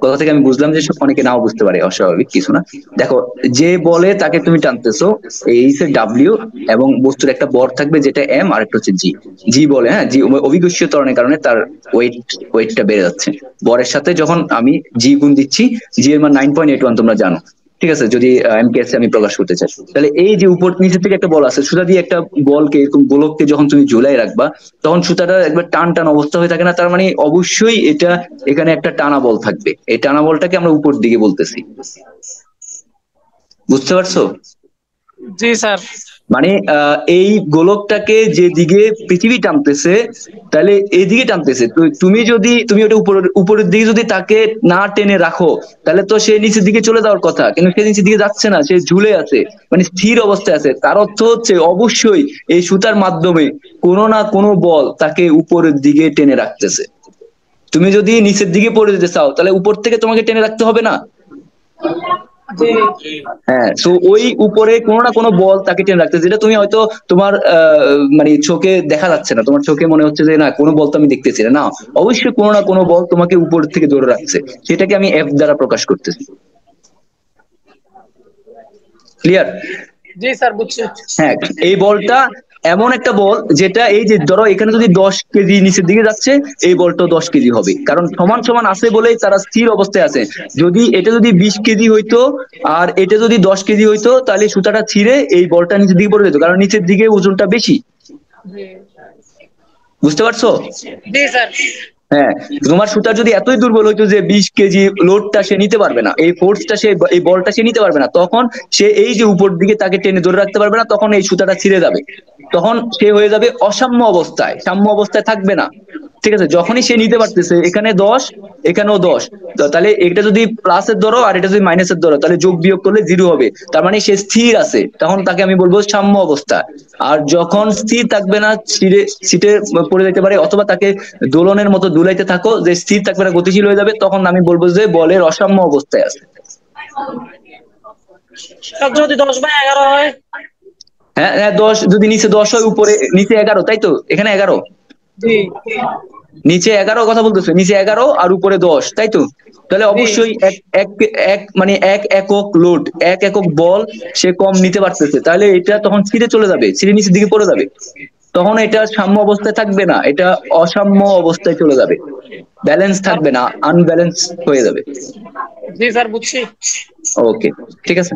A: কথা থেকে আমি বুঝলাম যে অনেকে নাও বুঝতে পারে, অস্বাভাবিক কিছু না। দেখো, যে বলে তাকে তুমি টানতেছো, এই হচ্ছে ডাব্লিউ, এবং বস্তুর একটা বর থাকবে যেটা এম, আর একটা হচ্ছে জি। জি বলে, হ্যাঁ জি, অভিকর্ষীয় ত্বরণের কারণে তার ওয়েটটা বেড়ে যাচ্ছে। বরের সাথে যখন আমি জি গুণ দিচ্ছি, জি এর মান 9.81 তোমরা জানো। ঠিক আছে, যদি এমকেএস আমি প্রকাশ করতে চাই, তাহলে এই যে উপর নিচে থেকে একটা বল আছে, সুতা দিয়ে একটা বলকে এরকম গোলককে যখন তুমি ঝুলাই রাখবা, তখন সুতাটা একবার টান টান অবস্থা হয়ে থাকে না, তার মানে অবশ্যই এটা এখানে একটা টানা বল থাকবে, এই টানা বলটাকে আমরা উপর দিকে বলতেছি। বুঝতে পারছো?
C: জি স্যার।
A: মানে এই গোলকটাকে যে দিকে পৃথিবী টানতেছে, তাহলে এই দিকে টানতেছে, তো তুমি যদি তুমি ওটা উপরের উপরের দিকে যদি তাকে না টেনে রাখো, তাহলে তো সে নিচের দিকে চলে যাওয়ার কথা, কিন্তু সে নিচের দিকে যাচ্ছে না, সে ঝুলে আছে, মানে স্থির অবস্থায় আছে। তার অর্থ হচ্ছে অবশ্যই এই সুতার মাধ্যমে কোনো না কোনো বল তাকে উপরের দিকে টেনে রাখতেছে। তুমি যদি নিচের দিকে পড়ে যেতে চাও, তাহলে উপর থেকে তোমাকে টেনে রাখতে হবে না? হ্যাঁ, তো ওই উপরে কোনো না কোনো বল তাকে টেনে রাখতে, যেটা তুমি হয়তো তোমার মানে চোখে দেখা যাচ্ছে না, তোমার চোখে মনে হচ্ছে যে না কোনো বল তো আমি দেখতেছি না, না অবশ্যই কোনো না কোনো বল তোমাকে উপর থেকে ধরে রাখছে, সেটাকে আমি এফ দ্বারা প্রকাশ করতেছি। ক্লিয়ার?
C: জি স্যার বুঝছি।
A: হ্যাঁ, এই বলটা এমন একটা বল যেটা এই যে ধরো এখানে যদি 10 কেজি নিচের দিকে যাচ্ছে, এই বলটাও 10 কেজি হবে, কারণ সমান সমান আছে বলেই তারা স্থির অবস্থায় আছে। যদি 20 কেজি হইতো আর এটা যদি 10 কেজি হইতো, তাহলে সুতাটা ছিঁড়ে এই বলটা নিচের দিকে পড়ে যেত, কারণ নিচের দিকে ওজনটা বেশি।
C: জি
A: বুঝতে পারছো?
C: জি স্যার।
A: হ্যাঁ, তোমার শুটার যদি এতই দুর্বল হইতো যে 20 কেজি লোডটা সে নিতে পারবে না, এই ফোর্সটা সে, এই বলটা সে নিতে পারবে না, তখন সে এই যে উপর দিকে তাকে টেনে ধরে রাখতে পারবে না, তখন এই সুতাটা ছিঁড়ে যাবে, তখন সে হয়ে যাবে অসাম্য অবস্থায়, সাম্য অবস্থায় থাকবে না। ঠিক আছে, যখনই সে নিতে পারতেছে এখানে 10, এখানেও 10, তাহলে এটা যদি প্লাসের ধরো আর এটা যদি মাইনাসের ধরো, তাহলে যোগ বিয়োগ করলে 0 হবে, তার মানে সে স্থির আছে, তখন তাকে আমি বলবো সাম্য অবস্থা। আর যখন স্থির থাকবে না, সিটে পড়ে যেতে পারে, অথবা তাকে দোলনের মতো দুলাইতে থাকো, যে স্থির থাকবে না, গতিশীল হয়ে যাবে, তখন আমি বলবো যে বলের অসাম্য অবস্থায় আছে।
C: স্যার যদি 10/11 হয়?
A: হ্যাঁ হ্যাঁ, 10 যদি নিচে 10 হয়, উপরে নিচে 11, তাই তো? এখানে 11,
C: জি
A: নিচে 11 কথা বলতেছে, নিচে 11 আর উপরে 10, তাই তো? তাহলে
C: জি
A: অবশ্যই এক এক এক মানে এক একক লোড, এক একক বল সে কম নিতে পারতেছে, তাহলে এটা তখন ছিঁড়ে চলে যাবে, ছিঁড়ে নিচের দিকে পড়ে যাবে, তখন এটা সাম্য অবস্থায় থাকবে না, এটা অসাম্য অবস্থায় চলে যাবে, ব্যালেন্স থাকবে না, আনব্যালেন্স হয়ে যাবে।
C: জি স্যার বুঝছি।
A: ওকে, ঠিক আছে।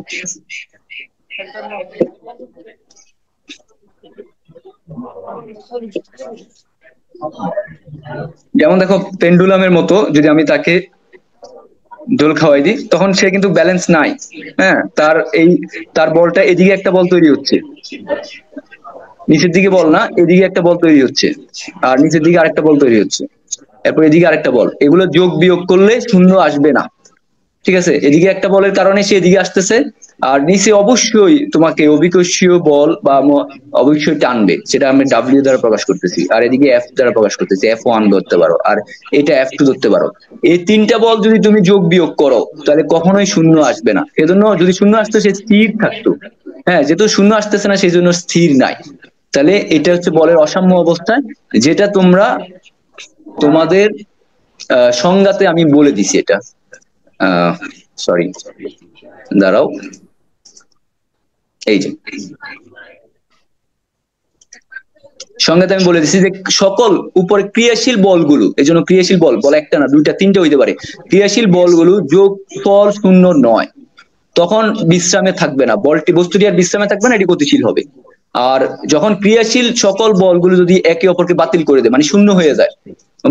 A: যেমন দেখো, পেন্ডুলামের মতো যদি আমি তাকে দোল খাওয়াই দিই, তখন সে কিন্তু ব্যালেন্স নাই। হ্যাঁ, তার বলটা এদিকে একটা বল তৈরি হচ্ছে, নিচের দিকে বল না, এদিকে একটা বল তৈরি হচ্ছে, আর নিচের দিকে আরেকটা বল তৈরি হচ্ছে, এরপর এদিকে আরেকটা বল, এগুলো যোগ বিয়োগ করলে শূন্য আসবে না। ঠিক আছে, এদিকে একটা বলের কারণে সে এদিকে আসতেছে, আর নিচে অবশ্যই তোমাকে অভিকর্ষীয় বল বা অবশ্যই টানবে, সেটা আমি ডাব্লিউ দ্বারা প্রকাশ করতেছি, আর এদিকে এফ দ্বারা প্রকাশ করতেছি, F1 ধরতে পারো, আর এটা F2 ধরতে পারো। এই তিনটা বল যদি তুমি যোগ বিয়োগ করো, তাহলে কখনোই শূন্য আসবে না, এজন্য যদি শূন্য আসতো সে স্থির থাকতো। হ্যাঁ, যেহেতু শূন্য আসতেছে না, সেই জন্য স্থির নাই। তাহলে এটা হচ্ছে বলের অসাম্য অবস্থায়, যেটা তোমরা তোমাদের সংজ্ঞাতে আমি বলে দিছি এটা। সরি, দাঁড়াও, এই যে সংজ্ঞাতে আমি বলে দিচ্ছি যে সকল উপরে ক্রিয়াশীল বলগুলো, এই জন্য ক্রিয়াশীল বল, বল একটা না, দুইটা তিনটা হইতে পারে, ক্রিয়াশীল বলগুলো যোগফল শূন্য নয়, তখন বিশ্রামে থাকবে না, বস্তুটি আর বিশ্রামে থাকবে না, এটি গতিশীল হবে। আর যখন ক্রিয়াশীল সকল বলগুলো যদি একে অপরকে বাতিল করে দেয়, মানে শূন্য হয়ে যায়,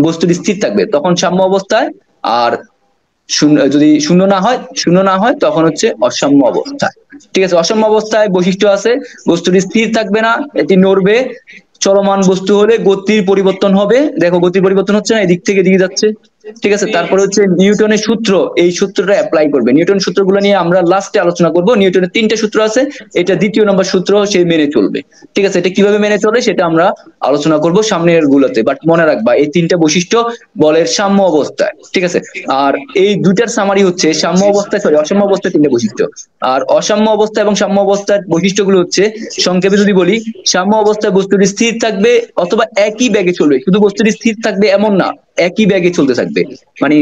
A: বস্তুটি স্থির থাকবে, তখন সাম্য অবস্থায়। আর যদি শূন্য না হয় তখন হচ্ছে অসাম্য অবস্থায়। ঠিক আছে, অসাম্য অবস্থায় বৈশিষ্ট্য আছে, বস্তুটি স্থির থাকবে না, এটি নড়বে, চলমান বস্তু হলে গতির পরিবর্তন হবে, দেখো গতির পরিবর্তন হচ্ছে না, এদিক থেকে এদিকে যাচ্ছে। ঠিক আছে, তারপরে হচ্ছে নিউটনের সূত্র, এই সূত্রটা অ্যাপ্লাই করবে, নিউটন সূত্রগুলো নিয়ে আমরা লাস্টে আলোচনা করব। নিউটনের 3টে সূত্র আছে, এটা 2য় নম্বর সূত্র, সে মেনে চলবে। ঠিক আছে, এটা কিভাবে মেনে চলে সেটা আমরা আলোচনা করব সামনের গুলোতে, বাট মনে রাখবা এই 3টা বৈশিষ্ট্য বলের সাম্য অবস্থায়। ঠিক আছে, আর এই দুইটার সামারি হচ্ছে সাম্য অবস্থায়, সরি অসাম্য অবস্থায় 3টে বৈশিষ্ট্য, আর অসাম্য অবস্থা এবং সাম্য অবস্থার বৈশিষ্ট্যগুলো হচ্ছে, সংক্ষেপে যদি বলি, সাম্য অবস্থায় বস্তুটি স্থির থাকবে অথবা একই ব্যাগে চলবে, শুধু বস্তুটি স্থির থাকবে এমন না, একই ব্যাগে চলতে থাকবে, মানে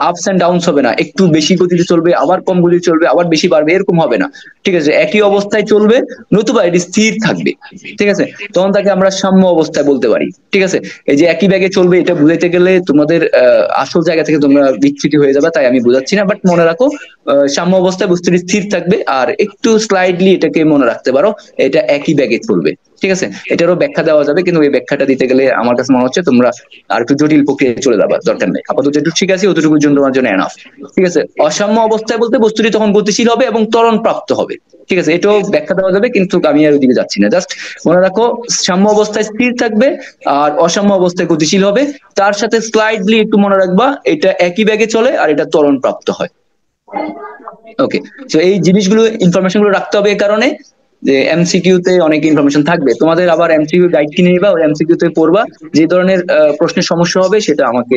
A: আপস এন্ড ডাউনস হবে না, একটু বেশি গতিতে চলবে, আবার কম গতিতে চলবে, আবার বেশি বাড়বে, এরকম হবে না। ঠিক আছে, একই অবস্থায় চলবে, নতুবা এটি স্থির থাকবে। ঠিক আছে, তখন তাকে আমরা সাম্য অবস্থায় বলতে পারি। ঠিক আছে, এই যে একই ব্যাগে চলবে, এটা বুঝাইতে গেলে তোমাদের আসল জায়গা থেকে তোমরা বিচ্যুতি হয়ে যাবে, তাই আমি বুঝাচ্ছি না, বাট মনে রাখো সাম্য অবস্থায় বস্তুটি স্থির থাকবে, আর একটু স্লাইডলি এটাকে মনে রাখতে পারো, এটা একই ব্যাগে চলবে। ঠিক আছে, এটারও ব্যাখ্যা দেওয়া যাবে, কিন্তু এই ব্যাখ্যাটা দিতে গেলে আমার কাছে মনে হচ্ছে তোমরা আর একটু জটিল প্রক্রিয়ায় চলে যাবা, দরকার নেই, আপাতত যেটুকু ঠিক আছে অতটুকুর জন্য তোমার জন্য এনাফ। ঠিক আছে, অসাম্য অবস্থায় বলতে বস্তুটি তখন গতিশীল হবে এবং ত্বরণ প্রাপ্ত হবে। ঠিক আছে, এটাও ব্যাখ্যা দেওয়া যাবে, কিন্তু আমি আর ওইদিকে যাচ্ছি না, জাস্ট মনে রাখো সাম্য অবস্থায় স্থির থাকবে আর অসাম্য অবস্থায় গতিশীল হবে, তার সাথে স্লাইডলি একটু মনে রাখবা এটা একই ব্যাগে চলে আর এটা ত্বরণ প্রাপ্ত হয়। ওকে, তো এই জিনিসগুলো, ইনফরমেশন গুলো রাখতে হবে, এই কারণে যে এমসিকিউ তে অনেক ইনফরমেশন থাকবে, তোমাদের আবার এমসিকিউ গাইড কিনে নিবা, ওই এমসিকিউ তে পড়বা, যে ধরনের প্রশ্নের সমস্যা হবে সেটা আমাকে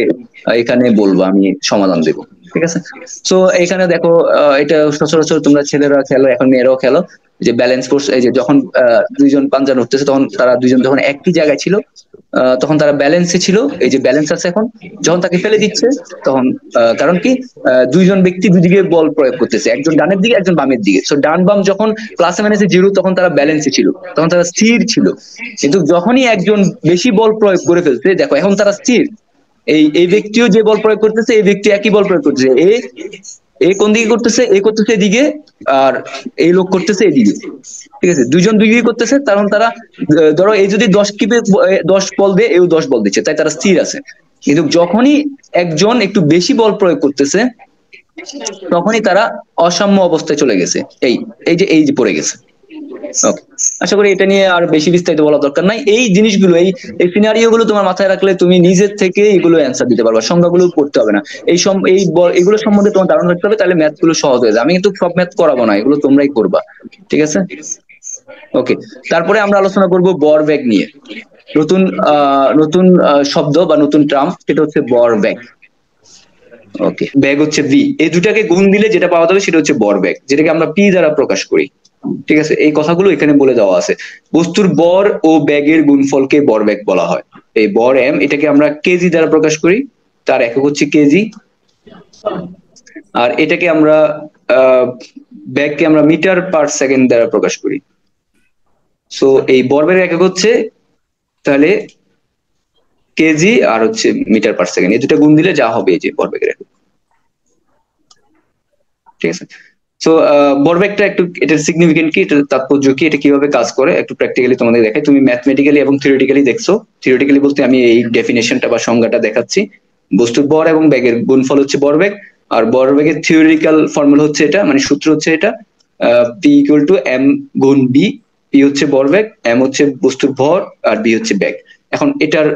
A: এখানে বলবা, আমি সমাধান দেবো। ঠিক আছে, তো এখানে দেখো, এটা সচরাচর তোমরা ছেলেরা খেলো, এখন মেয়েরাও খেলো, যে ব্যালেন্স ফোর্স, এই যে যখন দুইজন পাঞ্জা উঠতেছে, তখন তারা দুইজন যখন একই জায়গায় ছিল, তখন তারা ব্যালেন্সে ছিল, এই যে ব্যালেন্স আছে এখন, যখন তাকে ফেলে দিচ্ছে তখন কারণ কি দুইজন ব্যক্তি দুদিকে বল প্রয়োগ করতেছে, একজন ডানের দিকে একজন বামের দিকে। সো ডান বাম যখন প্লাসে মাইনাসে জিরো তখন তারা ব্যালেন্সে ছিল, তখন তারা স্থির ছিল। কিন্তু যখনই একজন বেশি বল প্রয়োগ করে ফেলছে, দেখো এখন তারা স্থির। এই ব্যক্তিও যে বল প্রয়োগ করতেছে, এই ব্যক্তি একই বল প্রয়োগ করতেছে। এ কোন দিকে করতেছে? এ করতেছে এদিকে, আর এই লোক করতেছে এদিকে। ঠিক আছে, দুইজন দুই দিকে করতেছে, কারণ তারা ধরো এই যদি 10 10 বল দেয়, এও 10 বল দিচ্ছে, তাই তারা স্থির আছে। কিন্তু যখনই একজন একটু বেশি বল প্রয়োগ করতেছে, তখনই তারা অসাম্য অবস্থায় চলে গেছে। এই যে পড়ে গেছে। ওকে, আশা করি এটা নিয়ে আর বেশি বিস্তারিত বলা দরকার নাই। এই জিনিসগুলো, এই সিনারিও গুলো তোমার মাথায় রাখলে তুমি নিজের থেকে এগুলো অ্যান্সার দিতে পারবা, সংখ্যাগুলো পড়তে হবে না। এগুলো সম্বন্ধে তোমার ধারণা রাখতে হবে, তাহলে ম্যাথ গুলো সহজ হয়ে যায়। আমি কিন্তু সব ম্যাথ করাবো না, এগুলো তোমরাই করবা। ঠিক আছে, ওকে। তারপরে আমরা আলোচনা করব ভরবেগ নিয়ে। নতুন নতুন শব্দ বা নতুন টার্ম, সেটা হচ্ছে ভরবেগ। ওকে, ব্যাগ হচ্ছে ভি, এই দুটাকে গুণ দিলে যেটা পাওয়া যাবে সেটা হচ্ছে ভরবেগ, যেটাকে আমরা পি দ্বারা প্রকাশ করি। ঠিক আছে, এই কথাগুলো এখানে বলে দেওয়া আছে। বস্তুর ভর ও ব্যাগের গুণফলকে ভরবেগ বলা হয়। এই ভর এম, এটাকে আমরা কেজি দ্বারা প্রকাশ করি, তার একক হচ্ছে কেজি। আর এটাকে আমরা ব্যাগকে আমরা মিটার পার সেকেন্ড দ্বারা প্রকাশ করি। সো এই ভরবেগের একক হচ্ছে তাহলে কেজি আর হচ্ছে মিটার পার সেকেন্ড, এই দুটো গুণ দিলে যা হবে এই যে ভরবেগের একক। ঠিক আছে, সো ভরবেগটা একটু, এটার সিগনিফিকেন্ট কি, এটার তাৎপর্য কি, এটা কিভাবে কাজ করে একটু প্র্যাকটিক্যালি তোমাদের দেখাই। তুমি ম্যাথমেটিক্যালি এবং থিওরিটিক্যালি দেখছো। থিওরিটিক্যালি বলতে আমি এই ডেফিনেশনটা বা সংজ্ঞাটা দেখাচ্ছি। বস্তুর ভর এবং ব্যাগের গুণফল হচ্ছে ভরবেগ। আর ভরবেগের থিওরিটিক্যাল ফর্মুলা হচ্ছে এটা, মানে সূত্র হচ্ছে এটা, পি ইকুয়াল টু এম গুণ বি। পি হচ্ছে ভরবেগ, এম হচ্ছে বস্তুর ভর, আর বি হচ্ছে ব্যাগ। এখন এটার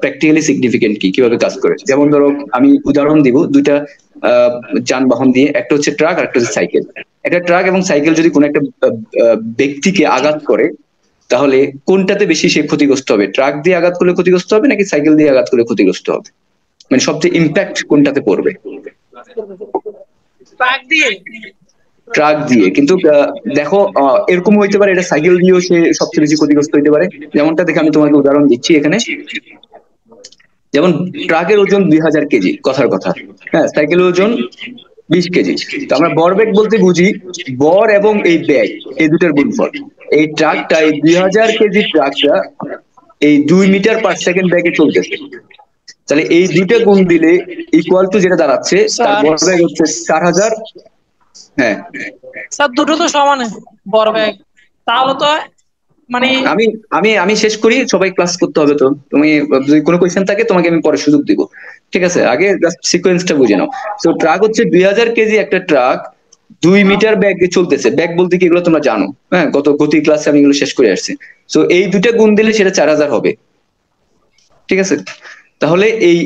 A: প্র্যাকটিক্যালি সিগনিফিকেন্ট কি, কিভাবে কাজ করে, যেমন ধরো আমি উদাহরণ দিব দুইটা যানবাহন দিয়ে, একটা হচ্ছে ট্রাক আর একটা হচ্ছে সাইকেল। একটা ট্রাক এবং সাইকেল যদি কোনো একটা ব্যক্তিকে আঘাত করে, তাহলে কোনটাতে বেশি সে ক্ষতিগ্রস্ত হবে? ট্রাক দিয়ে আঘাত করলে ক্ষতিগ্রস্ত হবে নাকি সাইকেল দিয়ে আঘাত করলে ক্ষতিগ্রস্ত হবে? মানে সবচেয়ে ইম্প্যাক্ট কোনটাতে পড়বে?
C: ট্রাক দিয়ে।
A: ট্রাক দিয়ে। কিন্তু দেখো এরকম হইতে পারে এটা সাইকেল দিয়েও সে সবচেয়ে বেশি ক্ষতিগ্রস্ত হইতে পারে। যেমনটা দেখে আমি তোমাকে উদাহরণ দিচ্ছি এখানে। যেমন ট্রাকের ওজন 2000 কেজি, কথার কথা। হ্যাঁ, সাইকেলের ওজন 20 কেজি। তো আমরা ভরবেগ বলতে বুঝি ভর এবং এই ব্যাগ, এই দুটার গুণফল। এই ট্রাকটা, এই 2000 কেজি ট্রাকটা এই 2 মিটার পার সেকেন্ড ব্যাগে চলতেছে। তাহলে এই দুইটা গুণ দিলে ইকুয়াল টু যেটা দাঁড়াচ্ছে, তার
C: স্যার
A: ভরবেগ হচ্ছে 4000। হ্যাঁ,
C: স্যার দুটো তো সমান ভরবেগ, তাহলে তো মানে
A: আমি আমি আমি শেষ করি, সবাই ক্লাস করতে হবে। তো তুমি যদি কোনো কোয়েশ্চেন থাকে তোমাকে আমি পরে সুযোগ দিব। ঠিক আছে, আগে জাস্ট সিকোয়েন্সটা বুঝে নাও। তো ট্রাক হচ্ছে 2000 কেজি একটা ট্রাক 2 মিটার ব্যাগে চলতেছে। ব্যাগ বলতে কি এগুলো তোমরা জানো, হ্যাঁ, গত ক্লাসে আমি এগুলো শেষ করে আসছি। তো এই দুটা গুণ দিলে সেটা 4000 হবে। ঠিক আছে, তাহলে এই,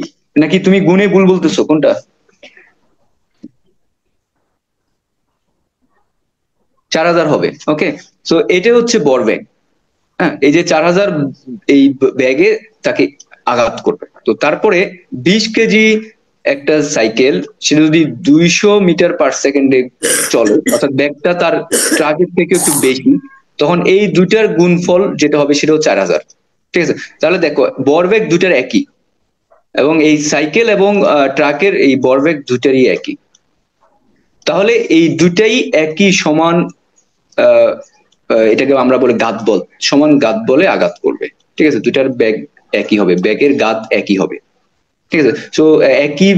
A: নাকি তুমি গুণে ভুল বলতেছো কোনটা? 4000 হবে। ওকে, তো এটা হচ্ছে ভরবেগ। হ্যাঁ, এই যে 4000 এই ব্যাগে তাকে আঘাত করবে। তো তারপরে 20 কেজি একটা সাইকেল, সে যদি 200 মিটার পার সেকেন্ডে চলে, অর্থাৎ ব্যাগটা তার ট্রাকের থেকে একটু বেশি, তখন এই দুইটার গুণফল যেটা হবে সেটাও 4000। ঠিক আছে, তাহলে দেখো ভরবেগ দুইটার একই, এবং এই সাইকেল এবং ট্রাকের এই ভরবেগ দুইটারই একই। তাহলে এই দুটাই একই সমান, আহ এটাকে আমরা বলি গাত বল, সমান গাত বলে আঘাত করবে। ঠিক আছে, দুইটার ব্যাগ একই হবে, ব্যাগের গাত একই হবে। ঠিক আছে, তো একই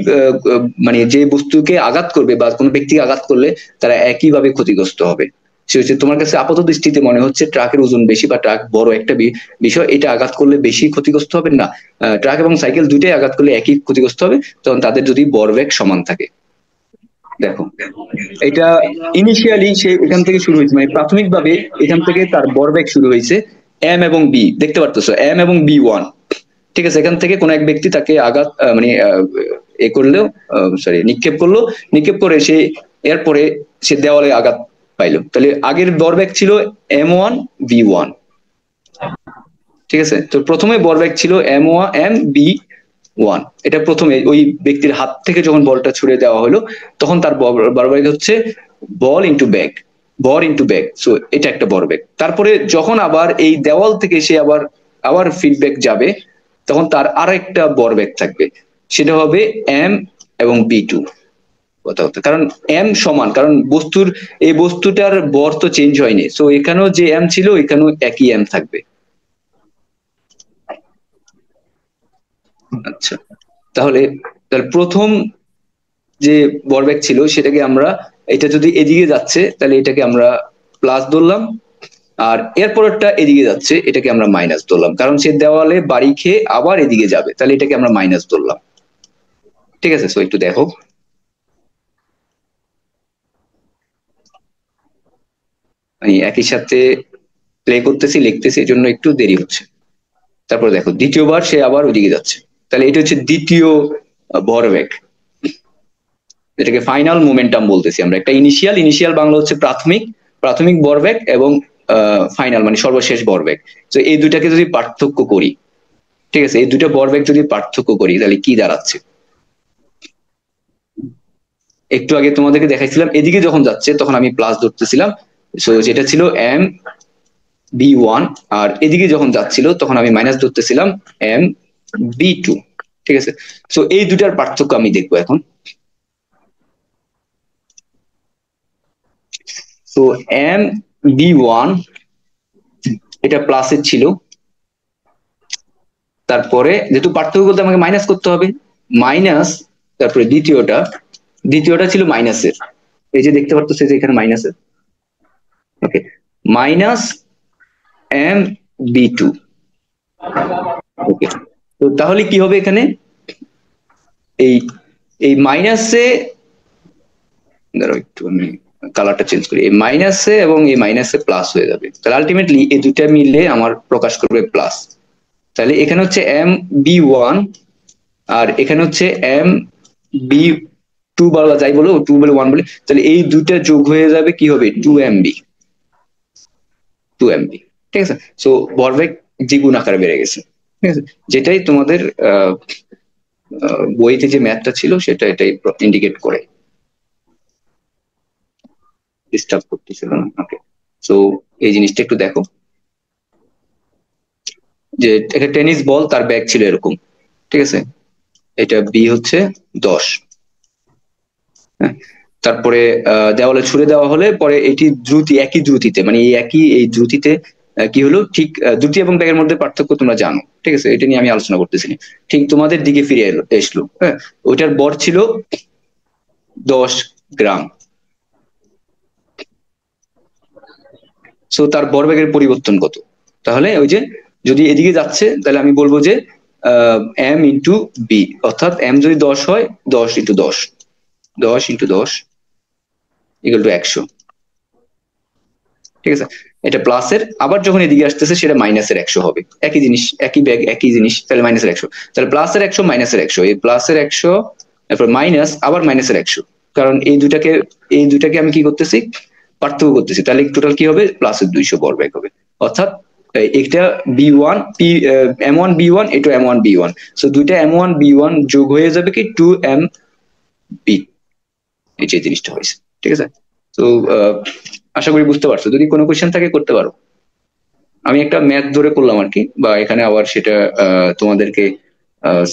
A: মানে যে বস্তুকে আঘাত করবে বা কোনো ব্যক্তিকে আঘাত করলে তারা একই ভাবে ক্ষতিগ্রস্ত হবে। সে হচ্ছে, তোমার কাছে আপাত দৃষ্টিতে মনে হচ্ছে ট্রাকের ওজন বেশি বা ট্রাক বড় একটা বিষয়, এটা আঘাত করলে বেশি ক্ষতিগ্রস্ত হবে না। ট্রাক এবং সাইকেল দুইটাই আঘাত করলে একই ক্ষতিগ্রস্ত হবে, তখন তাদের যদি ভরবেগ সমান থাকে। দেখো, এটা ইনিশিয়ালি সে এখান থেকে শুরু হয়েছে, মানে প্রাথমিকভাবে এখান থেকে তার ভরবেগ শুরু হয়েছে এম এবং বি, দেখতে পারতেছো এম এবং বি ওয়ান। ঠিক আছে, এখান থেকে কোন এক ব্যক্তি তাকে আঘাত মানে এ করলেও, সরি, নিক্ষেপ করলো, নিক্ষেপ করে সে এরপরে সে দেওয়ালে আঘাত পাইলো। তাহলে আগের ভরবেগ ছিল M1 V1। ঠিক আছে, তো প্রথমে ভরবেগ ছিল M B1। এটা প্রথমে ওই ব্যক্তির হাত থেকে যখন বলটা ছুড়ে দেওয়া হলো, তখন তার ভরবেগ হচ্ছে বল ইন্টু ব্যাগ, ভর ইন্টু ব্যাগ। সো এটা একটা ভরবেগ। তারপরে যখন আবার এই দেওয়াল থেকে সে আবার আবার ফিডব্যাক যাবে, তখন তার আরেকটা ভরবেগ থাকবে, সেটা হবে m এবং b2 কথা হতো, কারণ m সমান, কারণ এই বস্তুটার ভর তো চেঞ্জ হয়নি, সো এখানেও যে m ছিল এখানেও একই m থাকবে। আচ্ছা, তাহলে তাহলে প্রথম যে ভরবেগ ছিল সেটাকে আমরা, এটা যদি এদিকে যাচ্ছে তাহলে এটাকে আমরা প্লাস ধরলাম, আর এরপরটা এদিকে যাচ্ছে এটাকে আমরা মাইনাস ধরলাম, কারণ সে দেওয়ালে বাড়ি খেয়ে আবার এদিকে যাবে, তাহলে এটাকে আমরা মাইনাস ধরলাম। ঠিক আছে, সো একটু দেখো, আমি একই সাথে প্লে করতেছি লিখতেছি, এই জন্য একটু দেরি হচ্ছে। তারপর দেখো দ্বিতীয়বার সে আবার ওদিকে যাচ্ছে, তাহলে এটা হচ্ছে দ্বিতীয় ভরবেগ, এটাকে ফাইনাল মোমেন্টাম বলতেছি আমরা। একটা ইনিশিয়াল বাংলা হচ্ছে প্রাথমিক, প্রাথমিক ভরবেগ, এবং ফাইনাল মানে সর্বশেষ ভরবেগ। তো এই দুটাকে যদি পার্থক্য করি, ঠিক আছে, এই দুটো ভরবেগ যদি পার্থক্য করি তাহলে কি দাঁড়াচ্ছে, একটু আগে তোমাদেরকে দেখাইছিলাম এদিকে যখন যাচ্ছে তখন আমি প্লাস ধরতেছিলাম, সো যেটা ছিল m b1, আর এদিকে যখন যাচ্ছিল তখন আমি মাইনাস ধরতেছিলাম m b2। ঠিক আছে, সো এই দুটার পার্থক্য আমি দেখবো এখন। তো m b1 এটা প্লাসের ছিল, তারপরে যেহেতু পার্থক্য করতে আমাকে মাইনাস করতে হবে, মাইনাস, তারপরে দ্বিতীয়টা ছিল মাইনাসের, এই যে দেখতে পারতো যে এখানে মাইনাসের, ওকে, মাইনাস m b2। ওকে, তো তাহলে কি হবে এখানে, এই এই মাইনাসে, ধরো একটু আমি কালারটা চেঞ্জ করি, এই মাইনাসে এবং এই মাইনাসে প্লাস হয়ে যাবে, তাহলে আলটিমেটলি এই দুইটা মিলে আমার প্রকাশ করবে প্লাস। তাহলে এখানে হচ্ছে m b1 আর এখানে হচ্ছে m b2 বলা যাই বলো, 2 বলে 1 বলে, তাহলে এই দুইটা যোগ হয়ে যাবে কি হবে 2mb। ঠিক আছে, সো ভরবেগ দ্বিগুণ আকারে বেড়ে গেছে। ঠিক আছে, যেটাই তোমাদের বইতে যে ম্যাথটা ছিল সেটা এটাই ইন্ডিকেট করে। ডিস্টার্ব করতেছিল না, ওকে। সো এই জিনিসটা একটু দেখো, যে একটা টেনিস বল, তার ব্যাগ ছিল এরকম, ঠিক আছে, এটা বি হচ্ছে 10, হ্যাঁ, তারপরে দেওয়ালে ছুড়ে দেওয়া হলে পরে এটি একই দ্রুতিতে, মানে এই দ্রুতিতে কি হলো, ঠিক দ্রুতি এবং ব্যাগের মধ্যে পার্থক্য তোমরা জানো, ঠিক আছে, এটা নিয়ে আমি আলোচনা করতেছি না। ঠিক তোমাদের দিকে ফিরে এসলো, হ্যাঁ, ওইটার বর ছিল 10 গ্রাম, সো তার ভরবেগের পরিবর্তন কত, তাহলে ওই যে যদি এদিকে যাচ্ছে তাহলে আমি বলবো যে m ইন্টু বি, অর্থাৎ m যদি 10 হয় 10 ইন্টু 10, 10 ইন্টু 10 ইকুয়াল টু 100। ঠিক আছে, এটা প্লাসের, আবার যখন এদিকে আসতেছে সেটা মাইনাসের 100 হবে, একই জিনিস, একই ব্যাগ একই জিনিস, তাহলে মাইনাসের 100, তাহলে প্লাসের 100 মাইনাসের 100, এই প্লাসের 100 তারপর মাইনাস আবার মাইনাসের 100, কারণ এই দুটাকে আমি কি করতেছি, পার্থক্য করতেছি, তাহলে টোটাল কি হবে প্লাসের 200 ভরবেগ হবে, অর্থাৎ একটা b1 m1 b1, এটা m1 b1, সো দুইটা m1 b1 যোগ হয়ে যাবে কি 2m b, এই যে জিনিসটা হয়েছে। ঠিক আছে, তো আশা করি বুঝতে পারছো, যদি কোনো কোয়েশ্চেন থাকে করতে পারো। আমি একটা ম্যাথ ধরে করলাম আর কি, বা এখানে আবার সেটা তোমাদেরকে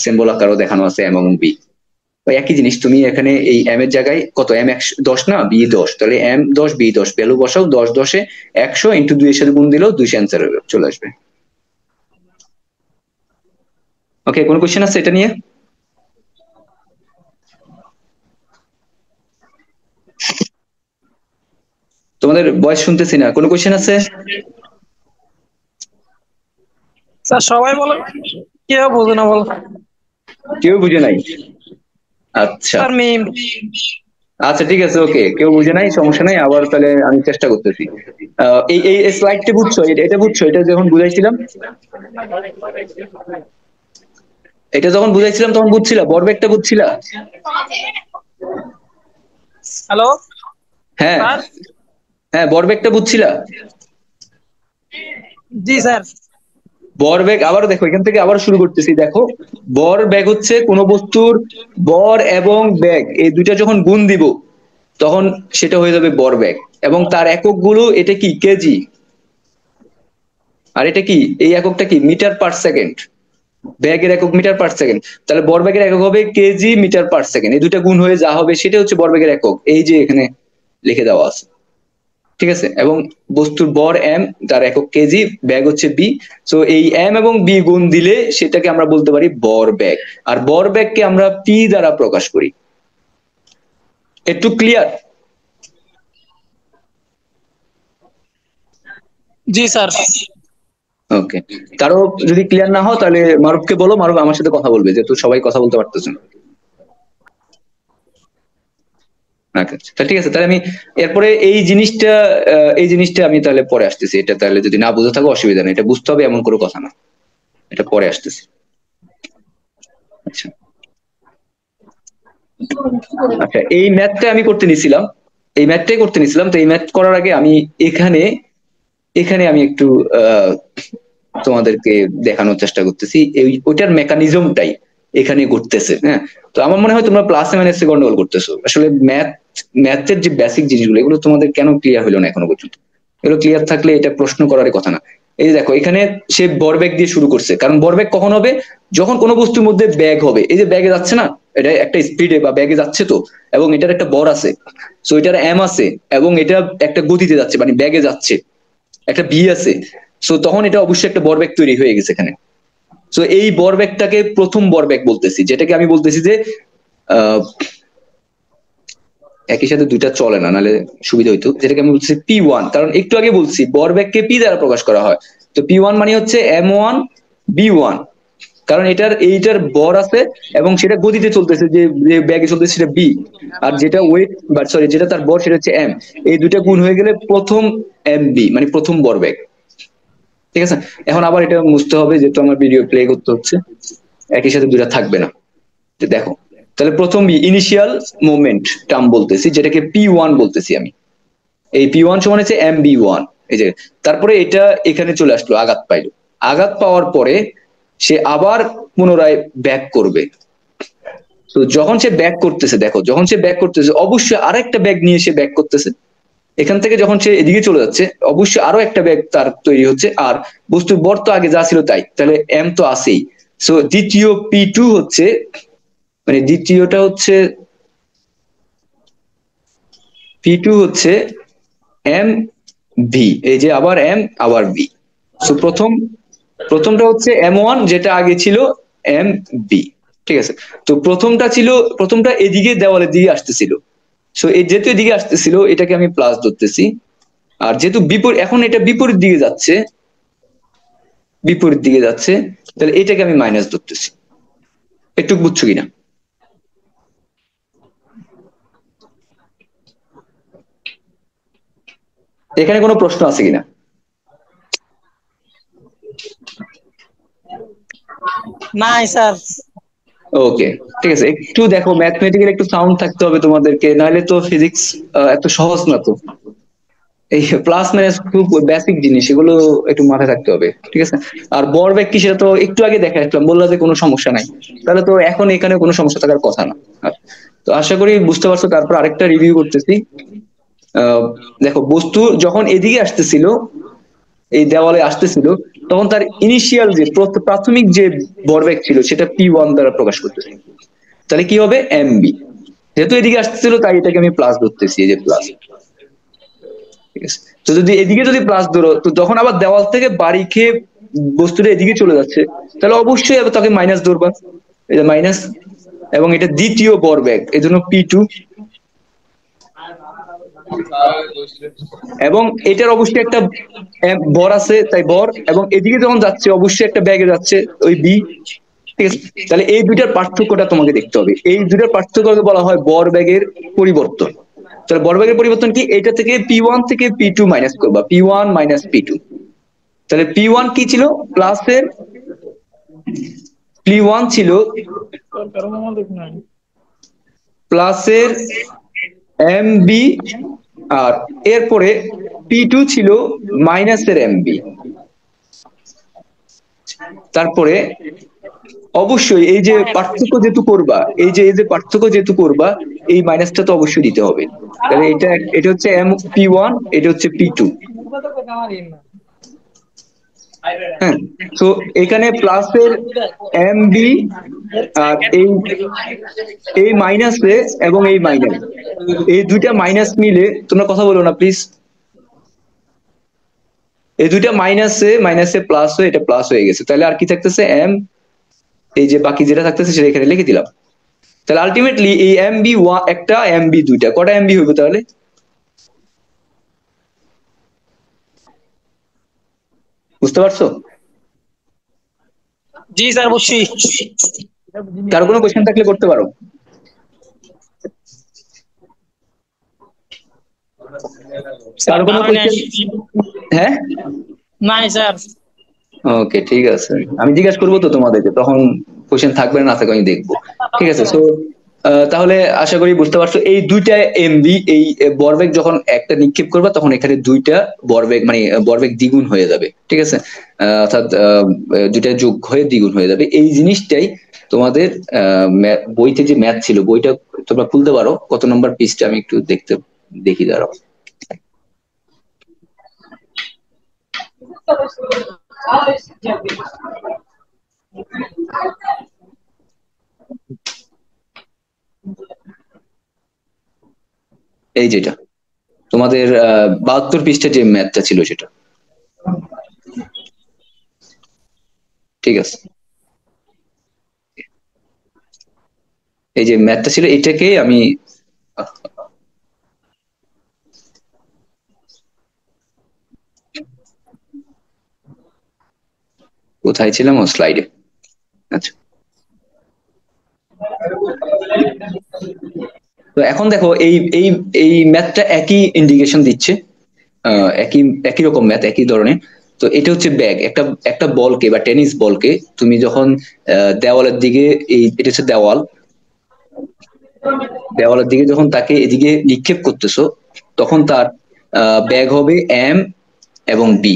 A: সিম্বল আকারও দেখানো আছে m এবং b, একই জিনিস, তুমি এখানে এই m এর জায়গায় কত m 10 না b 10, তাহলে m 10 b 10 ভ্যালু বসাও, 10 10 এ 100 ইন্টু 2 এর সাথে গুণ দিলেও 200 অ্যান্সার চলে আসবে। ওকে, কোন কোয়েশ্চেন আছে এটা নিয়ে? তোমাদের ভয়েস শুনতেছি না, কোনো কোয়েশ্চেন আছে?
C: স্যার সবাই বলো, কেউ বোঝে না বলো।
A: কেউ বুঝে নাই? আচ্ছা
C: স্যার মিম।
A: আচ্ছা ঠিক আছে, ওকে, কেউ বুঝে নাই, সমস্যা নাই, আবার তাহলে আমি চেষ্টা করতেছি। এই এই স্লাইডটা বুঝছো, এটা বুঝছো, এটা যখন বুঝাইছিলাম, তখন বুঝছিলা, ভরবেগটা বুঝছিলা?
C: হ্যালো
A: হ্যাঁ
C: স্যার।
A: হ্যাঁ, ভরবেগটা বুঝছিলা?
C: জি স্যার।
A: ভরবেগ আবার দেখো, এখান থেকে আবার শুরু করতেছি, দেখো ভরবেগ হচ্ছে কোন বস্তুর ভর এবং বেগ এই দুইটা যখন গুণ দিব তখন সেটা হয়ে যাবে ভরবেগ, এবং তার একক গুলো, এটা কি কেজি, আর এটা কি, এই এককটা কি মিটার পার সেকেন্ড। ব্যাগের একক মিটার পার সেকেন্ড, তাহলে ভরবেগের একক হবে কেজি মিটার পার সেকেন্ড, এই দুইটা গুণ হয়ে যা হবে সেটা হচ্ছে ভরবেগের একক, এই যে এখানে লিখে দেওয়া আছে। ঠিক আছে, এবং বস্তুর বর এম, তার একক কেজি, ব্যাগ হচ্ছে বি। সো এই এম এবং বি গুণ দিলে সেটাকে আমরা বলতে পারি বর ব্যাগ, আর বর ব্যাগকে আমরা পি দ্বারা প্রকাশ করি। একটু ক্লিয়ার?
C: জি স্যার।
A: ওকে, কারো যদি ক্লিয়ার না হয় তাহলে মারুফকে বলো, মারুফ আমার সাথে কথা বলবে, যেহেতু সবাই কথা বলতে পারতেছে না। আচ্ছা ঠিক আছে, তাহলে আমি এরপরে এই জিনিসটা আমি তাহলে পরে আসতেছি, এটা তাহলে যদি না বুঝে থাকো অসুবিধা নেই, এটা বুঝতে হবে এমন কোনো কথা না, এটা পরে আসতেছি। আচ্ছা আচ্ছা, এই ম্যাথটা আমি করতে নিছিলাম, এই ম্যাথটাই করতে নিছিলাম, তো এই ম্যাথ করার আগে আমি এখানে এখানে আমি একটু তোমাদেরকে দেখানোর চেষ্টা করতেছি ওইটার মেকানিজমটাই এখানে ঘটতেছে। হ্যাঁ, তো আমার মনে হয় তোমরা প্লাসে মাইনাসে গন্ডগোল করতেছো, আসলে ম্যাথের যে বেসিক জিনিসগুলো এগুলো তোমাদের কেন ক্লিয়ার হলো না এখনো পর্যন্ত? এগুলো ক্লিয়ার থাকলে এটা প্রশ্ন করার কথা না। এই যে দেখো এখানে সে ভরবেগ দিয়ে শুরু করছে, কারণ ভরবেগ কখন হবে? যখন কোনো বস্তুর মধ্যে ব্যাগ হবে, এই যে ব্যাগে যাচ্ছে না, এটা একটা স্পিডে বা ব্যাগে যাচ্ছে তো, এবং এটার একটা বর আছে, সো এটার এম আছে, এবং এটা একটা গতিতে যাচ্ছে মানে ব্যাগে যাচ্ছে, একটা বি আছে, সো তখন এটা অবশ্যই একটা ভরবেগ তৈরি হয়ে গেছে এখানে। সো এই ভরবেগটাকে প্রথম ভরবেগ বলতেছি, যেটাকে আমি বলতেছি যে আহ একই সাথে দুইটা চলে না, নাহলে সুবিধা হইতো, যেটাকে আমি বলছি পি ওয়ান, কারণ একটু আগে বলছি ভরবেগকে পি দ্বারা প্রকাশ করা হয়। তো পি ওয়ান মানে হচ্ছে এম ওয়ান বি ওয়ান, কারণ এইটার বর আছে এবং সেটা গতিতে চলতেছে, যে যে ব্যাগে চলতেছে সেটা বি, আর যেটা ওয়েট বা সরি যেটা তার বর সেটা হচ্ছে এম, এই দুইটা গুণ হয়ে গেলে প্রথম এম বি মানে প্রথম ভরবেগ। ঠিক আছে, এখন আবার এটা বুঝতে হবে, যেহেতু আমার ভিডিও প্লে করতে হচ্ছে, একই সাথে দুইটা থাকবে না। তো দেখো, তাহলে প্রথম ইনিশিয়াল মুভমেন্ট টার্ম বলতেছি, যেটাকে পি ওয়ান বলতেছি আমি, এই পি ওয়ান সমান হচ্ছে এম বি ওয়ান, এই যে তারপরে এটা এখানে চলে আসলো, আঘাত পাইলো, আঘাত পাওয়ার পরে সে আবার পুনরায় ব্যাক করবে। তো যখন সে ব্যাক করতেছে, দেখো যখন সে ব্যাক করতেছে অবশ্যই আরেকটা ব্যাগ নিয়ে সে ব্যাক করতেছে, এখান থেকে যখন সে এদিকে চলে যাচ্ছে অবশ্যই আরো একটা ব্যাগ তার তৈরি হচ্ছে, আর বস্তুর বর তো আগে যা ছিল তাই, তাহলে এম তো আছেই। সো দ্বিতীয় পি টু হচ্ছে, মানে দ্বিতীয়টা হচ্ছে পি টু হচ্ছে এম ভি, এই যে আবার এম আবার ভি। সো প্রথমটা হচ্ছে এম ওয়ান, যেটা আগে ছিল এম বি। ঠিক আছে, তো প্রথমটা এদিকে দেওয়ালের দিকে আসতেছিল, সো এই যেহেতু এদিকে আসতেছিল এটাকে আমি প্লাস ধরতেছি, আর যেহেতু এখন এটা বিপরীত দিকে যাচ্ছে, তাহলে এটাকে আমি মাইনাস ধরতেছি। একটু বুঝছো কিনা? এখানে কোনো প্রশ্ন আছে কিনা?
C: নাই স্যার।
A: ওকে, ঠিক আছে, একটু দেখো ম্যাথমেটিক্যাল একটু সাউন্ড থাকতে হবে তোমাদেরকে, নাহলে তো ফিজিক্স এত সহজ না তো। এই প্লাস মাইনাস খুব বেসিক জিনিস, এগুলো একটু মাথায় থাকতে হবে। ঠিক আছে, আর ভরবেগ কি সেটা তো একটু আগে দেখা আসলাম, বললা যে কোনো সমস্যা নাই, তাহলে তো এখন এখানে কোনো সমস্যা থাকার কথা না। তো আশা করি বুঝতে পারছো। তারপর আরেকটা রিভিউ করতেছি। আহ দেখো বস্তু যখন এদিকে আসতেছিল, এই দেওয়ালে আসতেছিল, তখন তার ইনিশিয়াল যে প্রাথমিক যে ভরবেগ ছিল সেটা পি ওয়ান দ্বারা প্রকাশ করতেছে, তাহলে কি হবে এম বি। যেহেতু এদিকে আসতেছিল তাই এটাকে আমি প্লাস ধরতেছি, এই যে প্লাস। ঠিক আছে, তো যদি এদিকে যদি প্লাস ধরো, তো যখন আবার দেওয়াল থেকে বাড়ি খেয়ে বস্তুটা এদিকে চলে যাচ্ছে, তাহলে অবশ্যই আবার তাকে মাইনাস ধরবা, এটা মাইনাস, এবং এটা দ্বিতীয় ভরবেগ এই জন্য পি টু, এবং এটার অবশ্যই একটা ভর আছে তাই ভর, এবং এদিকে যখন যাচ্ছে অবশ্যই একটা ব্যাগে যাচ্ছে ওই বি। ঠিক আছে, তাহলে এই দুইটার পার্থক্যটা তোমাকে দেখতে হবে, এই দুইটার পার্থক্যকে বলা হয় ভরবেগের পরিবর্তন। তাহলে ভরবেগের পরিবর্তন কি? এটা থেকে পি ওয়ান থেকে পি টু মাইনাস করবা, P one minus P two. তাহলে পি ওয়ান কি ছিল? প্লাসের পি ওয়ান ছিল প্লাসের এম বি, আর এরপরে পি টু ছিল মাইনাসের এম বি। তারপরে অবশ্যই এই যে পার্থক্য যেহেতু করবা, এই যে পার্থক্য যেহেতু করবা, এই মাইনাসটা তো অবশ্যই দিতে হবে। তাহলে এটা হচ্ছে এম পি ওয়ান, এটা হচ্ছে পি টু। হ্যাঁ, তো এখানে প্লাসের এম বি আর এই মাইনাসে এবং এই মাইনাস, এই দুইটা মাইনাস মিলে, তোমরা কথা বলো না প্লিজ, এই দুইটা মাইনাসে মাইনাসে প্লাস হয়ে এটা প্লাস হয়ে গেছে, তাহলে আর কি থাকতেছে এম, এই যে বাকি যেটা থাকতেছে সেটা এখানে লিখে দিলাম। তাহলে আলটিমেটলি এই এম বি একটা, এম বি দুইটা, কটা এম বি হইব তাহলে? বুঝতে পারছো?
C: জি স্যার বুঝছি।
A: কারো কোনো কোয়েশ্চেন থাকলে করতে পারো। কারো কোনো কোয়েশ্চেন? হ্যাঁ,
C: নাই স্যার।
A: ওকে ঠিক আছে, আমি জিজ্ঞাসা করবো তো তোমাদেরকে, তখন কোশ্চেন থাকবে না থাকবে আমি দেখবো। ঠিক আছে, তো তাহলে আশা করি বুঝতে পারছো এই দুইটা এমবি, এই বরবেগ যখন একটা নিক্ষেপ করবে তখন এখানে দুইটা বরবেগ মানে বরবেগ দ্বিগুণ হয়ে যাবে। ঠিক আছে, অর্থাৎ দুইটা যোগ হয়ে দ্বিগুণ হয়ে যাবে। এই জিনিসটাই তোমাদের বইতে যে ম্যাথ ছিল, বইটা তোমরা খুলতে পারো, কত নম্বর পৃষ্ঠা আমি একটু দেখি দাঁড়াও। এই যেটা তোমাদের 72 পৃষ্ঠা যে ম্যাথটা ছিল সেটা। ঠিক আছে, এই যে ম্যাথটা ছিল এটাকে আমি কোথায় ছিলাম, ও স্লাইডে। আচ্ছা, তো এখন দেখো এই এই এই ম্যাথটা একই ইন্ডিকেশন দিচ্ছে, একই একই রকম ম্যাথ, একই ধরনের। তো এটা হচ্ছে ব্যাগ, একটা একটা বলকে বা টেনিস বলকে তুমি যখন দেওয়ালের দিকে, এই এটা হচ্ছে দেওয়াল, দেওয়ালের দিকে যখন তাকে এদিকে নিক্ষেপ করতেছো তখন তার ব্যাগ হবে এম এবং বি।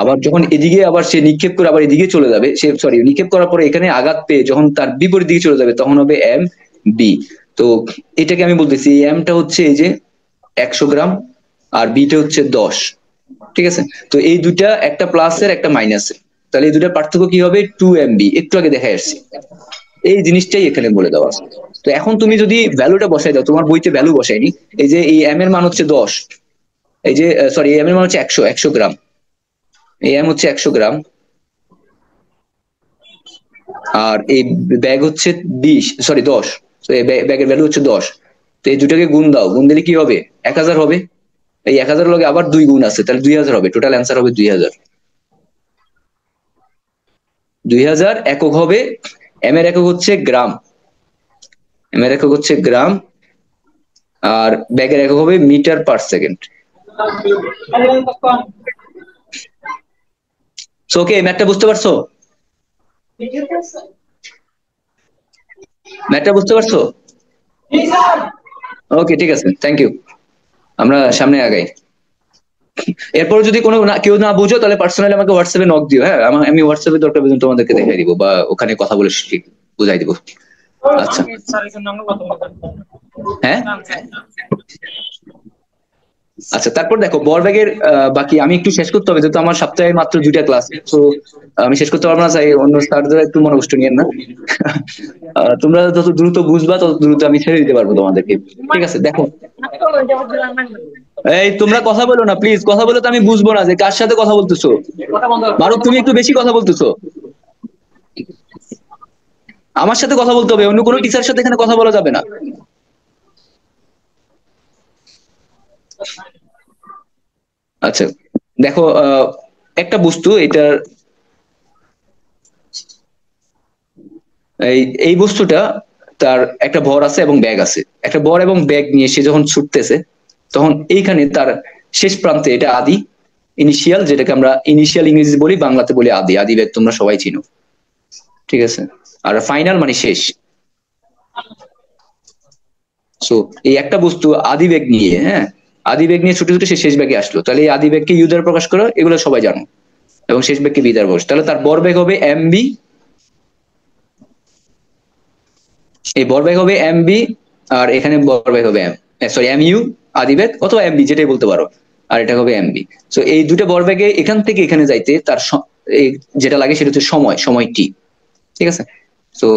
A: আবার যখন এদিকে আবার সে নিক্ষেপ করে আবার এদিকে চলে যাবে, সে সরি নিক্ষেপ করার পরে এখানে আঘাত পেয়ে যখন তার বিপরীত দিকে চলে যাবে তখন হবে এম বি। তো এটাকে আমি বলতেছি এমটা হচ্ছে এই যে 100 গ্রাম, আর বিটা হচ্ছে 10। ঠিক আছে, তো এই দুইটা একটা প্লাসের একটা মাইনাসের, তাহলে এই দুটার পার্থক্য কি হবে, 2 MB, একটু আগে দেখা আসছে। এই জিনিসটাই এখানে বলে দেওয়া আছে। তো এখন তুমি যদি ভ্যালুটা বসাই দাও, তোমার বইতে ভ্যালু বসাইনি, এই যে এই এম এর মান হচ্ছে 10, এই যে সরি এম এর মান হচ্ছে 100 গ্রাম, এই এম হচ্ছে 100 গ্রাম, আর এই ব্যাগ হচ্ছে 10, তো এই ব্যাগের ভ্যালু হচ্ছে 10। তো এই দুটাকে গুণ দাও, গুণ দিলে কি হবে, 1000 হবে। এই 1000 লগে আবার 2 গুণ আছে, তাহলে 2000 হবে, টোটাল অ্যান্সার হবে 2000। 2000 একক হবে, এম এর একক হচ্ছে গ্রাম, এম এর একক হচ্ছে গ্রাম, আর ব্যাগের একক হবে metre per second. So okay, ম্যাথটা বুঝতে পারছো? ম্যাথটা বুঝতে পারছো? ওকে ঠিক আছে, থ্যাংক ইউ, আমরা সামনে আগাই। এরপর যদি কোনো কেউ না বুঝো তাহলে পার্সোনালি আমাকে হোয়াটসঅ্যাপে নক দিও। হ্যাঁ, আমি হোয়াটসঅ্যাপে দরকার পর্যন্ত তোমাদেরকে দেখাই দিব বা ওখানে কথা বলে বুঝাই দিব। আচ্ছা, হ্যাঁ আচ্ছা, তারপর দেখো বরব্যাগের বাকি আমি একটু শেষ করতে হবে, যেহেতু আমার সপ্তাহে মাত্র 2টা ক্লাস, তো আমি শেষ করতে পারবো না, চাই অন্য স্যারদের একটু মনে কষ্ট নিয়েন না। তোমরা যত দ্রুত বুঝবা তত দ্রুত আমি ছেড়ে দিতে পারবো তোমাদেরকে। ঠিক আছে, দেখো এই তোমরা কথা বলো না প্লিজ, কথা বলে তো আমি বুঝবো না যে কার সাথে কথা বলতেছো। মারুফ তুমি একটু বেশি কথা বলতেছো, আমার সাথে কথা বলতে হবে, অন্য কোনো টিচারের সাথে এখানে কথা বলা যাবে না। আচ্ছা দেখো, একটা বস্তু, এটার এই এই বস্তুটা, তার একটা ভর আছে এবং ব্যাগ আছে, একটা ভর এবং ব্যাগ নিয়ে সে যখন ছুটতেছে তখন এইখানে তার শেষ প্রান্তে, এটা আদি ইনিশিয়াল, যেটাকে আমরা ইনিশিয়াল ইংরেজি বলি, বাংলাতে বলি আদি, আদি ব্যাগ তোমরা সবাই চিনো। ঠিক আছে, আর ফাইনাল মানে শেষ। সো এই একটা বস্তু আদি বেগ নিয়ে, হ্যাঁ আদি বেগ নিয়ে ছুটে ছুটে সে শেষ বেগে আসলো, তাহলে এই আদি বেগকে ইউ দ্বারা প্রকাশ করো, এগুলো সবাই জানো, এবং শেষ বেগকে বি দ্বারা প্রকাশ, তাহলে তার বর বেগ হবে এম বি, এই বর বেগ হবে এম বি, আর এখানে বর বেগ হবে সরি এম ইউ আদি বেগ, অথবা এম বি যেটাই বলতে পারো, আর এটা হবে এম বি। সো এই দুটো বর বেগে এখান থেকে এখানে যাইতে তার যেটা লাগে সেটা হচ্ছে সময় টি। ঠিক আছে, তো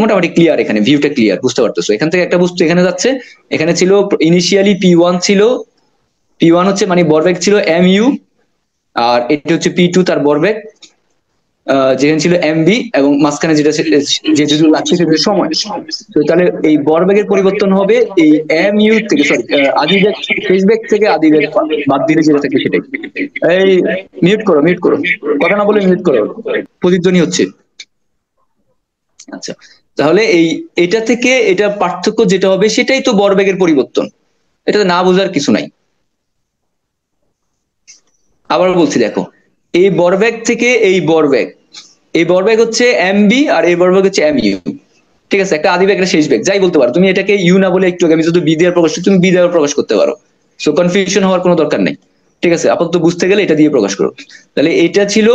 A: মোটামুটি ক্লিয়ার, এখানে ভিউটা ক্লিয়ার, বুঝতে পারতেছো। এখান থেকে একটা বস্তু এখানে যাচ্ছে, এখানে ছিল ইনিশিয়ালি P1 ছিল, P1 হচ্ছে মানে ভরবেগ ছিল mu, আর এটা হচ্ছে P2 তার ভরবেগ, যেখানে ছিল mv, এবং মাঝখানে যেটা যে যেটুকু লাগছে সেটা হচ্ছে সময়। তো তাহলে এই ভরবেগের পরিবর্তন হবে এই mu থেকে, সরি আদি বেগ, শেষ বেগ থেকে আদি বেগ বাদ দিলে যেটা থাকে সেটাই। এই মিউট করো, কথা না বলে মিউট করো, প্রতিধ্বনি হচ্ছে। আচ্ছা, তাহলে এটা থেকে এটা পার্থক্য যেটা হবে সেটাই তো ভরবেগের পরিবর্তন, এটা না বোঝার কিছু নাই। আবার বলছি দেখো, এই ভরবেগ থেকে এই ভরবেগ হচ্ছে mv, আর এই ভরবেগ হচ্ছে mu। ঠিক আছে, একটা আদি বেগ একটা শেষ বেগ যাই বলতে পারো তুমি, এটাকে ইউ না বলে একটু আমি যদি বি দিয়ে প্রকাশ করি, তুমি বি দিয়ে প্রকাশ করতে পারো। সো কনফিউশন হওয়ার কোনো দরকার নেই। ঠিক আছে, আপাতত বুঝতে গেলে এটা দিয়ে প্রকাশ করো। তাহলে এটা ছিল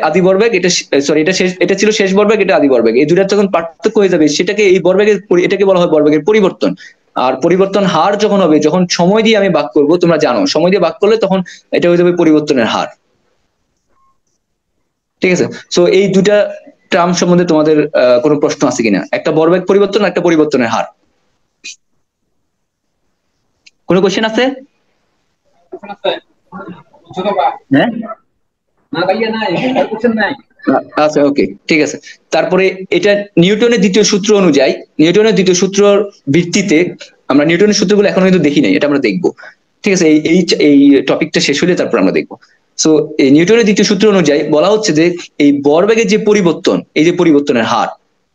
A: আদি ভরবেগ, এটা সরি এটা ছিল শেষ ভরবেগ, এটা আদি ভরবেগ। এই দুইটা যখন পার্থক্য হয়ে যাবে সেটাকে এই ভরবেগের, এটাকে বলা হয় ভরবেগের পরিবর্তন। আর পরিবর্তন হার যখন হবে, যখন সময় দিয়ে আমি ভাগ করব, তোমরা জানো সময় দিয়ে ভাগ করলে তখন এটা হয়ে যাবে পরিবর্তনের হার। ঠিক আছে, সো এই দুটা টার্ম সম্বন্ধে তোমাদের কোনো প্রশ্ন আছে কিনা? একটা ভরবেগ পরিবর্তন, একটা পরিবর্তনের হার। কোনো কোশ্চেন আছে? হ্যাঁ, আচ্ছা ওকে, ঠিক আছে। তারপরে এটা নিউটনের দ্বিতীয় সূত্র অনুযায়ী, নিউটনের দ্বিতীয় সূত্রর ভিত্তিতে, আমরা নিউটনের সূত্রগুলো এখনো কিন্তু দেখি নাই, এটা আমরা দেখবো। ঠিক আছে, এই টপিকটা শেষ হলে তারপর আমরা দেখবো। সো এই নিউটনের দ্বিতীয় সূত্র অনুযায়ী বলা হচ্ছে যে এই ভরবেগের যে পরিবর্তন, এই যে পরিবর্তনের হার,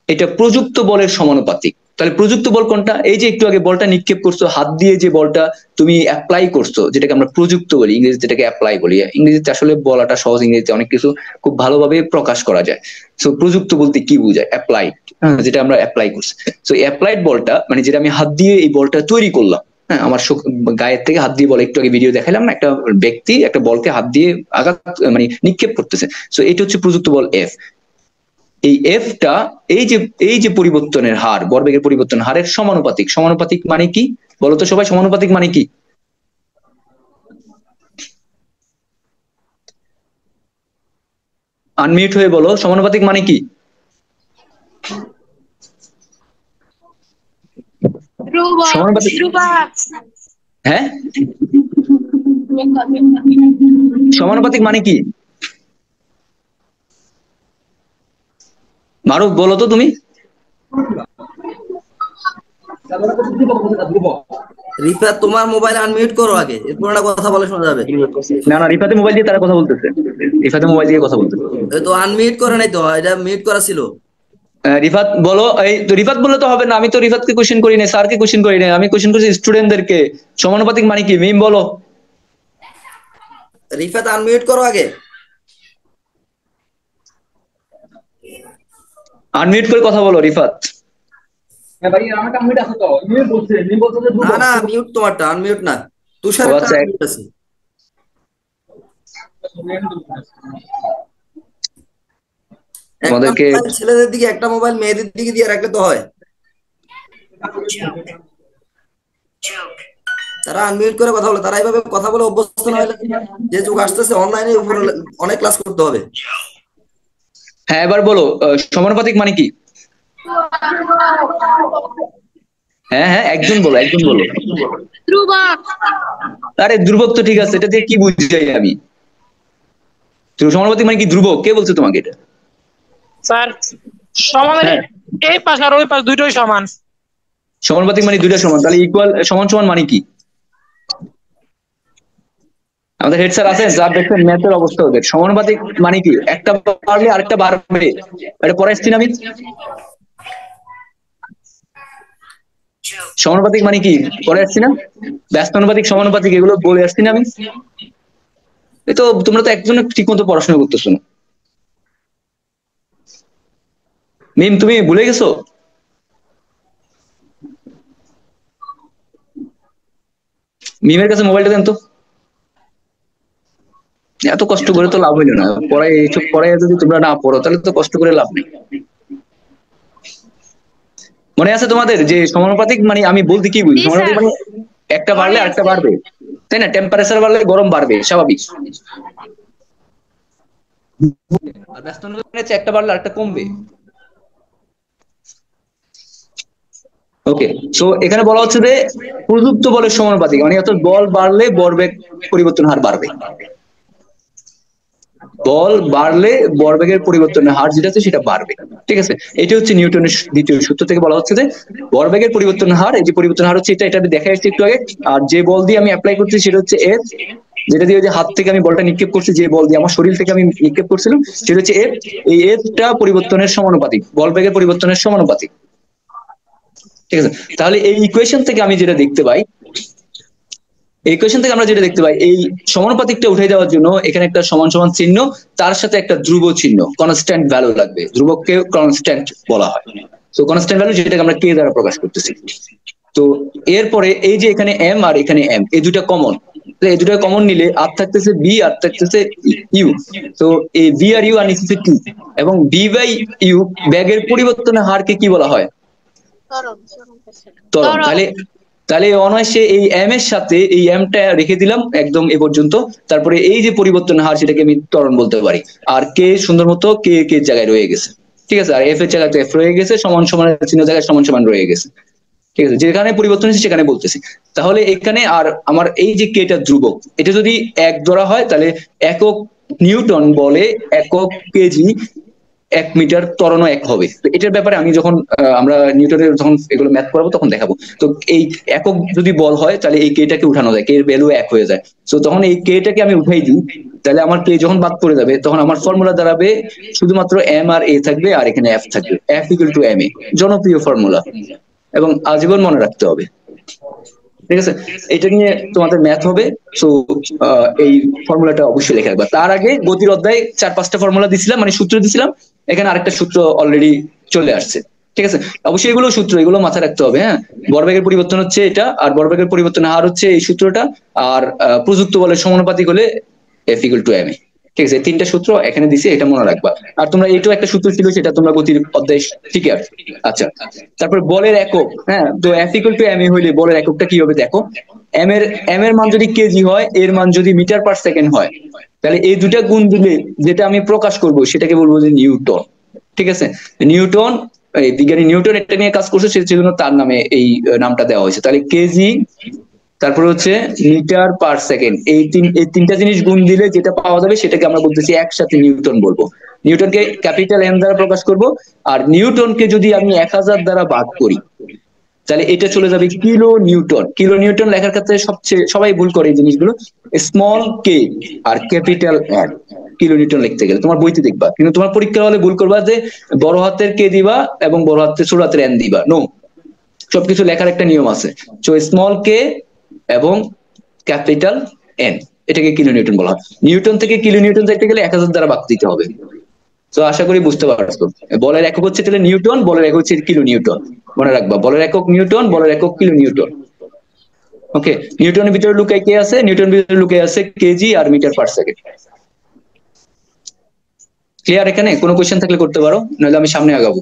A: এটা প্রযুক্ত বলের সমানুপাতিক। তাহলে প্রযুক্ত বল কোনটা? এই যে একটু আগে বলটা নিক্ষেপ করছো হাত দিয়ে, যে বলটা তুমি অ্যাপ্লাই করছো, যেটাকে আমরা প্রযুক্ত বলি, ইংরেজিতে যেটাকে অ্যাপ্লাই বলি। ইংরেজিতে আসলে বলাটা সহজ, ইংরেজিতে অনেক কিছু খুব ভালোভাবে প্রকাশ করা যায়। সো প্রযুক্ত বলতে কি বোঝায়? অ্যাপ্লাইড, যেটা আমরা অ্যাপ্লাই করছি। সো অ্যাপ্লাইড বলটা মানে যেটা আমি হাত দিয়ে এই বলটা তৈরি করলাম, হ্যাঁ, আমার গায়ের থেকে হাত দিয়ে বল, একটু আগে ভিডিও দেখালাম না, একটা ব্যক্তি একটা বলকে হাত দিয়ে আঘাত মানে নিক্ষেপ করতেছে। সো এটা হচ্ছে প্রযুক্ত বল এফ। এই এফটা এই যে পরিবর্তনের হার, ভরবেগের পরিবর্তন হারের সমানুপাতিক। সমানুপাতিক মানে কি বলতো সবাই? সমানুপাতিক মানে কি? আনমিউট হয়ে বলো, সমানুপাতিক মানে কি? সমানুপাতিক, হ্যাঁ, সমানুপাতিক মানে কি? মারুফ বলো তো তুমি।
B: রিফাত, তোমার মোবাইল আনমিউট করো আগে, এরপর একটা কথা বলে শোনা যাবে।
A: না না, রিফাতে মোবাইল দিয়ে তারা কথা বলতেছে, রিফাতে মোবাইল দিয়ে কথা বলতেছে।
B: এই তো আনমিউট করে নাই তো, এটা মিউট করা ছিল।
A: রিফাত বলো। এই তো রিফাত বললে তো হবে না, আমি তো রিফাতকে কোশ্চেন করি না, স্যারকে কোশ্চেন করি না, আমি কোশ্চেন করছি স্টুডেন্টদেরকে। সমানুপাতিক মানে কি মিম বলো।
B: রিফাত আনমিউট করো আগে।
A: আনমিউট করে কথা বলো রিফাত।
B: না না, মিউট তোমারটা, আনমিউট না।
A: ও
B: তুষারেরটা
A: আচ্ছা,
B: আনমিউট আছে। একটা
A: তোমাদেরকে
B: মোবাইল ছেলেদের দিকে, একটা মোবাইল মেয়েদের দিকে দিয়ে রাখলে তো হয়। তারা আনমিউট করে কথা বলে, তারা এইভাবে কথা বলে অভ্যস্ত না হলে, যে যুগ আসতেছে অনলাইনে উপরে অনেক ক্লাস করতে হবে।
A: হ্যাঁ এবার বলো, সমানুপাতিক মানে কি? হ্যাঁ হ্যাঁ, একজন বলো, একজন বলো। আরে ধ্রুবক তো ঠিক আছে, এটা দিয়ে কি বুঝাই আমি? সমানুপাতিক মানে কি ধ্রুবক? কে বলছে তোমাকে এটা?
C: স্যার সমানের
A: হ্যাঁ,
C: এই পাশ আর ওই পাশ দুইটাই সমান।
A: সমানুপাতিক মানে দুইটা সমান, তাহলে ইকুয়াল সমান সমান মানে কি? আমাদের হেড স্যার আছেন, যা দেখছেন ম্যাথের অবস্থা ওদের। সমানুপাতিক মানে কি? একটা বাড়লে আরেকটা বাড়বে, এটা পরে আসছি না আমি। সমানুপাতিক মানে কি পরে আসছি না? ব্যস্তানুপাতিক, সমানুপাতিক, এগুলো বলে আসছি না আমি। এই তো তোমরা তো একজনের ঠিক মতো পড়াশোনা করতেছো না। মিম তুমি ভুলে গেছো? মিমের কাছে মোবাইলটা দেন তো। এত কষ্ট করে তো লাভ হইলো না, পড়াই এইসব পড়াই যদি তোমরা না পড়ো তাহলে তো কষ্ট করে লাভ নেই। মনে আছে তোমাদের যে সমানুপাতিক মানে আমি বলতে কি বুঝি? সমানুপাতিক মানে একটা বাড়লে আরেকটা বাড়বে, তাই না? টেম্পারেচার বাড়লে গরম বাড়বে, স্বাভাবিক। আর ব্যস্তানুপাতিক মানে হচ্ছে একটা বাড়লে আরেকটা কমবে। ওকে, সো এখানে বলা হচ্ছে যে প্রযুক্ত বলের সমানুপাতিক, মানে অর্থাৎ বল বাড়লে ভরবেগ পরিবর্তন হার বাড়বে। বল বাড়লে ভরবেগের পরিবর্তনের হার যেটা আছে সেটা বাড়বে। ঠিক আছে, এটা হচ্ছে নিউটনের দ্বিতীয় সূত্র থেকে বলা হচ্ছে যে ভরবেগের পরিবর্তনের হার, এই যে পরিবর্তন হার হচ্ছে এটা দেখা যাচ্ছে একটু আগে। আর যে বল দিয়ে আমি অ্যাপ্লাই করছি সেটা হচ্ছে এফ, যেটা দিয়ে যে হাত থেকে আমি বলটা নিক্ষেপ করছি, যে বল দিয়ে আমার শরীর থেকে আমি নিক্ষেপ করছিলাম সেটা হচ্ছে এফ। এই এফটা পরিবর্তনের সমানুপাতিক, বলবেগের পরিবর্তনের সমানুপাতিক। ঠিক আছে, তাহলে এই ইকুয়েশন থেকে আমি যেটা দেখতে পাই, এই ইকুয়েশন থেকে আমরা যেটা দেখতে পাই, এই সমানুপাতিকটা উঠে দেওয়ার জন্য এখানে একটা সমান সমান চিহ্ন, তার সাথে একটা ধ্রুব চিহ্ন, কনস্ট্যান্ট ভ্যালু লাগবে। ধ্রুবককে কনস্ট্যান্ট বলা হয়। তো কনস্ট্যান্ট ভ্যালু যেটাকে আমরা কে দ্বারা প্রকাশ করতেছি। তো এরপরে এই যে এখানে এম আর এখানে এম, এই দুটা কমন, এই দুটা কমন নিলে আর থাকতেছে বি আর থাকতেছে ইউ। তো এই বি আর ইউ আর নিচে টি, এবং বি বাই ইউ ব্যাগের পরিবর্তনের হারকে কি বলা হয়? ত্বরণ। তাহলে তাহলে অনায়াসে এই এম এর সাথে এই এমটা রেখে দিলাম একদম এ পর্যন্ত। তারপরে এই যে পরিবর্তনের হার সেটাকে আমি ত্বরণ বলতে পারি। আর কে সুন্দর মতো কে কে জায়গায় রয়ে গেছে। ঠিক আছে, আর এফ এর জায়গায় এফ রয়ে গেছে, সমান সমান চিহ্ন জায়গায় সমান সমান রয়ে গেছে। ঠিক আছে, যেখানে পরিবর্তন হচ্ছে সেখানে বলতেছি। তাহলে এখানে আর আমার এই যে কেটা ধ্রুবক, এটা যদি এক ধরা হয় তাহলে একক নিউটন বলে একক কেজি 1 মিটার ত্বরণ এক হবে। তো এটার ব্যাপারে আমি যখন আমরা নিউটনের যখন এগুলো ম্যাথ করাবো তখন দেখাবো। তো এই একক যদি বল হয় তাহলে এই কেটাকে উঠানো যায়, কে এর ভ্যালু 1 হয়ে যায়। তো তখন এই কেটাকে আমি উঠাই দিই, তাহলে আমার কে যখন বাদ পড়ে যাবে তখন আমার ফর্মুলা দাঁড়াবে শুধুমাত্র এম আর এ থাকবে, আর এখানে এফ থাকবে, F equal to M A. জনপ্রিয় ফর্মুলা এবং আজীবন মনে রাখতে হবে। ঠিক আছে, এটা নিয়ে তোমাদের ম্যাথ হবে। সো এই ফর্মুলাটা অবশ্যই লেখা রাখবা। তার আগে গতির অধ্যায়ে 4-5টা ফর্মুলা দিছিলাম, মানে সূত্র দিছিলাম, এখানে আরেকটা সূত্র অলরেডি চলে আসছে। ঠিক আছে, অবশ্যই এগুলো সূত্র, এগুলো মাথায় রাখতে হবে। হ্যাঁ, ভরবেগের পরিবর্তন হচ্ছে এটা, আর ভরবেগের পরিবর্তনের হার হচ্ছে এই সূত্রটা, আর প্রযুক্ত বলের সমানুপাতিক হলে F equal to M A. ঠিক আছে, 3টা সূত্র এখানে দিছি, এটা মনে রাখবা। আর তোমরা এইটাও একটা সূত্র ছিল, সেটা তোমরা গতির অধ্যায় শিখে আসছো। আচ্ছা, তারপর বলের একক। হ্যাঁ, তো F equal to M A হইলে বলের এককটা কি হবে দেখো। এম এর মান যদি কেজি হয়, এর মান যদি মিটার পার সেকেন্ড হয়, তাহলে এই দুটা গুণ দিলে যেটা আমি প্রকাশ করব সেটাকে বলবো যে নিউটন। ঠিক আছে, নিউটন, এই বিজ্ঞানী নিউটন এটা নিয়ে কাজ করছে, সেজন্য তার নামে এই নামটা দেওয়া হয়েছে। তাহলে কেজি, তারপরে হচ্ছে মিটার পার সেকেন্ড, এই তিনটা জিনিস গুণ দিলে যেটা পাওয়া যাবে সেটাকে আমরা বলতেছি একসাথে নিউটন বলবো। নিউটনকে ক্যাপিটাল এন দ্বারা প্রকাশ করব, আর নিউটনকে যদি আমি 1000 দ্বারা ভাগ করি তাহলে এটা চলে যাবে কিলো নিউটন। কিলো নিউটন লেখার ক্ষেত্রে সবচেয়ে সবাই ভুল করে এই জিনিসগুলো, স্মল কে আর ক্যাপিটাল এন কিলো নিউটন লিখতে গেলে, তোমার বইতে দেখবা। কিন্তু তোমার পরীক্ষা হলে ভুল করবা যে বড় হাতের কে দিবা এবং বড় হাতের ছোট হাতের এন দিবা। নো, সবকিছু লেখার একটা নিয়ম আছে। সো স্মল কে এবং ক্যাপিটাল এন, এটাকে কিলো নিউটন বলা হয়। নিউটন থেকে কিলো নিউটন যাইতে গেলে 1000 দ্বারা ভাগ দিতে হবে। তো আশা করি বুঝতে পারছো। বলের একক হচ্ছে তাহলে নিউটন, বলের একক হচ্ছে কিলো নিউটন। মনে রাখবা, বলের একক নিউটন, বলের একক কিলো নিউটন। ওকে, নিউটনের ভিতরে লুকায় কে আছে? নিউটনের ভিতরে লুকায় আছে কেজি আর মিটার পার সেকেন্ড। ক্লিয়ার? এখানে কোনো কোয়েশ্চেন থাকলে করতে পারো, নাহলে আমি সামনে আগাবো।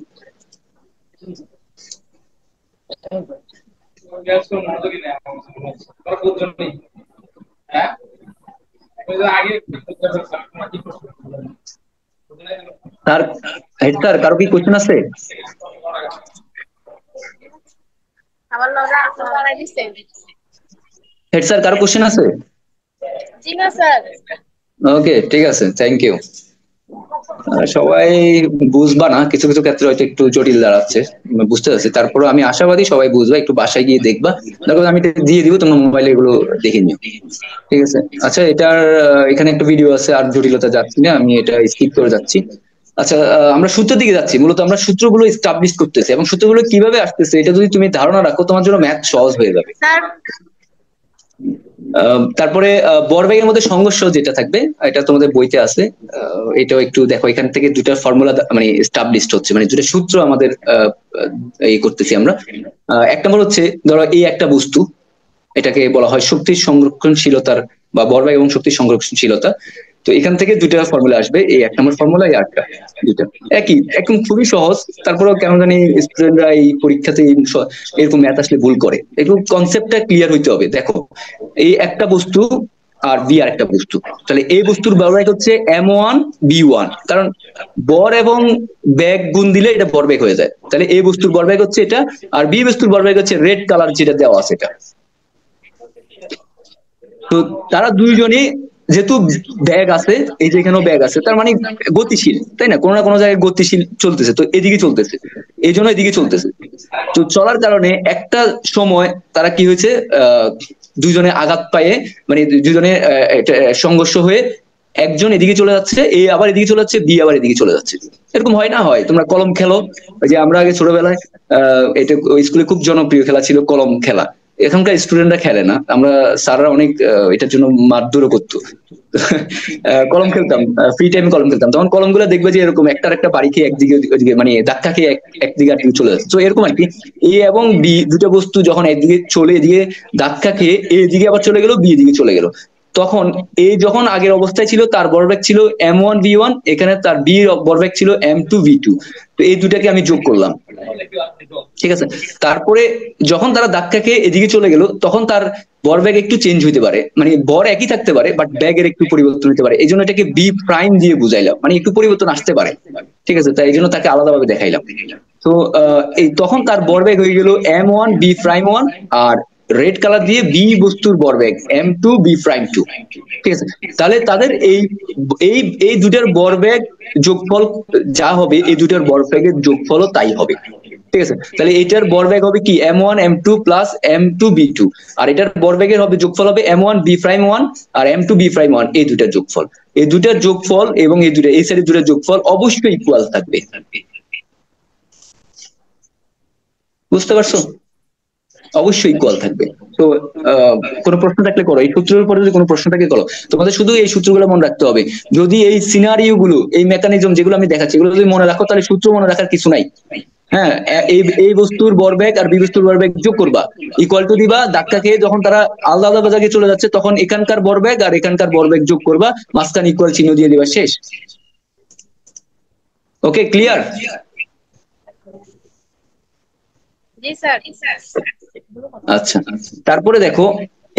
A: স্যার, হেড স্যার, কারো কি কোয়েশ্চেন আছে? হেড স্যার, কারো কোয়েশ্চেন আছে?
D: জি না স্যার।
A: ওকে, ঠিক আছে, থ্যাংক ইউ। সবাই বুঝবা না, কিছু কিছু ক্ষেত্রে হয়তো একটু জটিল দাঁড়াচ্ছে, বুঝতে পারছি। তারপরে আমি আশাবাদী সবাই বুঝবা, একটু বাসায় গিয়ে দেখবা। দেখো আমি এটা দিয়ে দিব, তোমরা মোবাইলে এগুলো দেখে নিও। ঠিক আছে, আচ্ছা, এটার এখানে একটা ভিডিও আছে, আর জটিলতা যাচ্ছি না, আমি এটা স্কিপ করে যাচ্ছি। আচ্ছা, আমরা সূত্রের দিকে যাচ্ছি। মূলত আমরা সূত্রগুলো এস্টাবলিশ করতেছি, এবং সূত্রগুলো কিভাবে আসতেছে এটা যদি তুমি ধারণা রাখো, তোমার জন্য ম্যাথ সহজ হয়ে যাবে।
D: স্যার,
A: তারপরে ভরবেগের মধ্যে সংঘর্ষ যেটা থাকবে, এটা তোমাদের বইতে আছে। এটাও একটু দেখো, এখান থেকে দুটা ফর্মুলা মানে এস্টাবলিশড হচ্ছে, মানে দুটা সূত্র আমাদের এই করতেছি আমরা। এক নম্বর হচ্ছে, ধরো এই একটা বস্তু, এটাকে বলা হয় শক্তির সংরক্ষণশীলতার বা ভরবেগ এবং শক্তির সংরক্ষণশীলতা। তো এখান থেকে দুটা ফর্মুলা আসবে, এই 1 নম্বর ফর্মুলা, এই আটটা, দুটা একই, একদম খুবই সহজ। তারপরেও কেন জানি স্টুডেন্টরা এই পরীক্ষাতে এরকম ম্যাথ আসলে ভুল করে। একটু কনসেপ্টটা ক্লিয়ার হইতে হবে। দেখো, এই একটা বস্তু আর বি আর একটা বস্তু। তাহলে এই বস্তুর ভরবেগ হচ্ছে M1 B1, কারণ বর এবং বেগ গুণ দিলে এটা ভরবেগ হয়ে যায়। তাহলে এই বস্তুর ভরবেগ হচ্ছে এটা, আর বি বস্তুর ভরবেগ হচ্ছে রেড কালার যেটা দেওয়া আছে এটা। তো তারা দুইজনই যেহেতু ব্যাগ আছে, এই যে এখানেও ব্যাগ আছে, তার মানে গতিশীল, তাই না? কোনো না কোনো জায়গায় গতিশীল চলতেছে, তো এদিকে চলতেছে, এই জন্য এদিকে চলতেছে। তো চলার কারণে একটা সময় তারা কি হয়েছে, দুইজনে আঘাত পায়ে, মানে দুইজনে সংঘর্ষ হয়ে একজন এদিকে চলে যাচ্ছে, এ আবার এদিকে চলে যাচ্ছে, বি আবার এদিকে চলে যাচ্ছে। এরকম হয় না? হয়, তোমরা কলম খেলো, ওই যে আমরা আগে ছোটবেলায় এটা স্কুলে খুব জনপ্রিয় খেলা ছিল কলম খেলা। এখনকার স্টুডেন্টরা খেলে না, আমরা স্যাররা অনেক এটার জন্য মারধরও করতো। কলম খেলতাম, ফ্রি টাইমে কলম খেলতাম, তখন কলম গুলো দেখবে যে এরকম একটার একটা বাড়ি খেয়ে একদিকে ওইদিকে, মানে ধাক্কা খেয়ে একদিকে আর চলে যাচ্ছে। তো এরকম আর কি, এ এবং বি দুটো বস্তু যখন একদিকে চলে, এদিকে ধাক্কা খেয়ে এদিকে আবার চলে গেল, বি এদিকে চলে গেল, তখন এ যখন আগের অবস্থায় ছিল তার ভরবেগ ছিল M1 B1, এখানে তার বি ভরবেগ ছিল M2 B2। তো এই দুটাকে আমি যোগ করলাম, ঠিক আছে? তারপরে যখন তারা ধাক্কা খেয়ে এদিকে চলে গেল, তখন তার ভরবেগ একটু চেঞ্জ হইতে পারে, মানে ভর একই থাকতে পারে বাট ব্যাগের একটু পরিবর্তন হতে পারে, এই জন্য এটাকে বি প্রাইম দিয়ে বুঝাইলাম, মানে একটু পরিবর্তন আসতে পারে, ঠিক আছে? তাই এই জন্য তাকে আলাদাভাবে দেখাইলাম। তো এই তখন তার ভরবেগ হয়ে গেল M1B'1, আর রেড কালার দিয়ে বি বস্তুর ভরবেগ M2B'2, ঠিক আছে? তাহলে তাদের এই এই এই দুটার ভরবেগ যোগফল যা হবে, এই দুটার ভরবেগের যোগফলও তাই হবে, ঠিক আছে? তাহলে এটার ভরবেগ হবে কি M1M2 প্লাস M2B2, আর এটার ভরবেগের হবে যোগফল হবে M1B'1 আর M2B'1, এই দুটার যোগফল। এই দুটার যোগফল এবং এই দুটা, এই সাইডের দুটার যোগফল অবশ্যই ইকুয়াল থাকবে। বুঝতে পারছো? অবশ্যই ইকুয়াল থাকবে। তো কোনো প্রশ্ন থাকলে করো, এই সূত্রের উপরে যদি কোনো প্রশ্ন থাকে করো। তোমাদের শুধু এই সূত্রগুলো মনে রাখতে হবে, যদি এই সিনারিও গুলো, এই মেকানিজম যেগুলো আমি দেখাচ্ছি, এগুলো যদি মনে রাখো, তাহলে সূত্র মনে রাখার কিছু নাই। হ্যাঁ, এই এই বস্তুর ভরবেগ আর বি বস্তুর ভরবেগ যোগ করবা, ইকুয়াল টু দিবা, ধাক্কা খেয়ে যখন তারা আলাদা আলাদা জায়গায় চলে যাচ্ছে, তখন এখানকার ভরবেগ আর এখানকার ভরবেগ যোগ করবা, মাঝখানে ইকুয়াল চিহ্ন দিয়ে দিবা, শেষ। ওকে, ক্লিয়ার?
D: জি স্যার।
A: আচ্ছা, তারপরে দেখো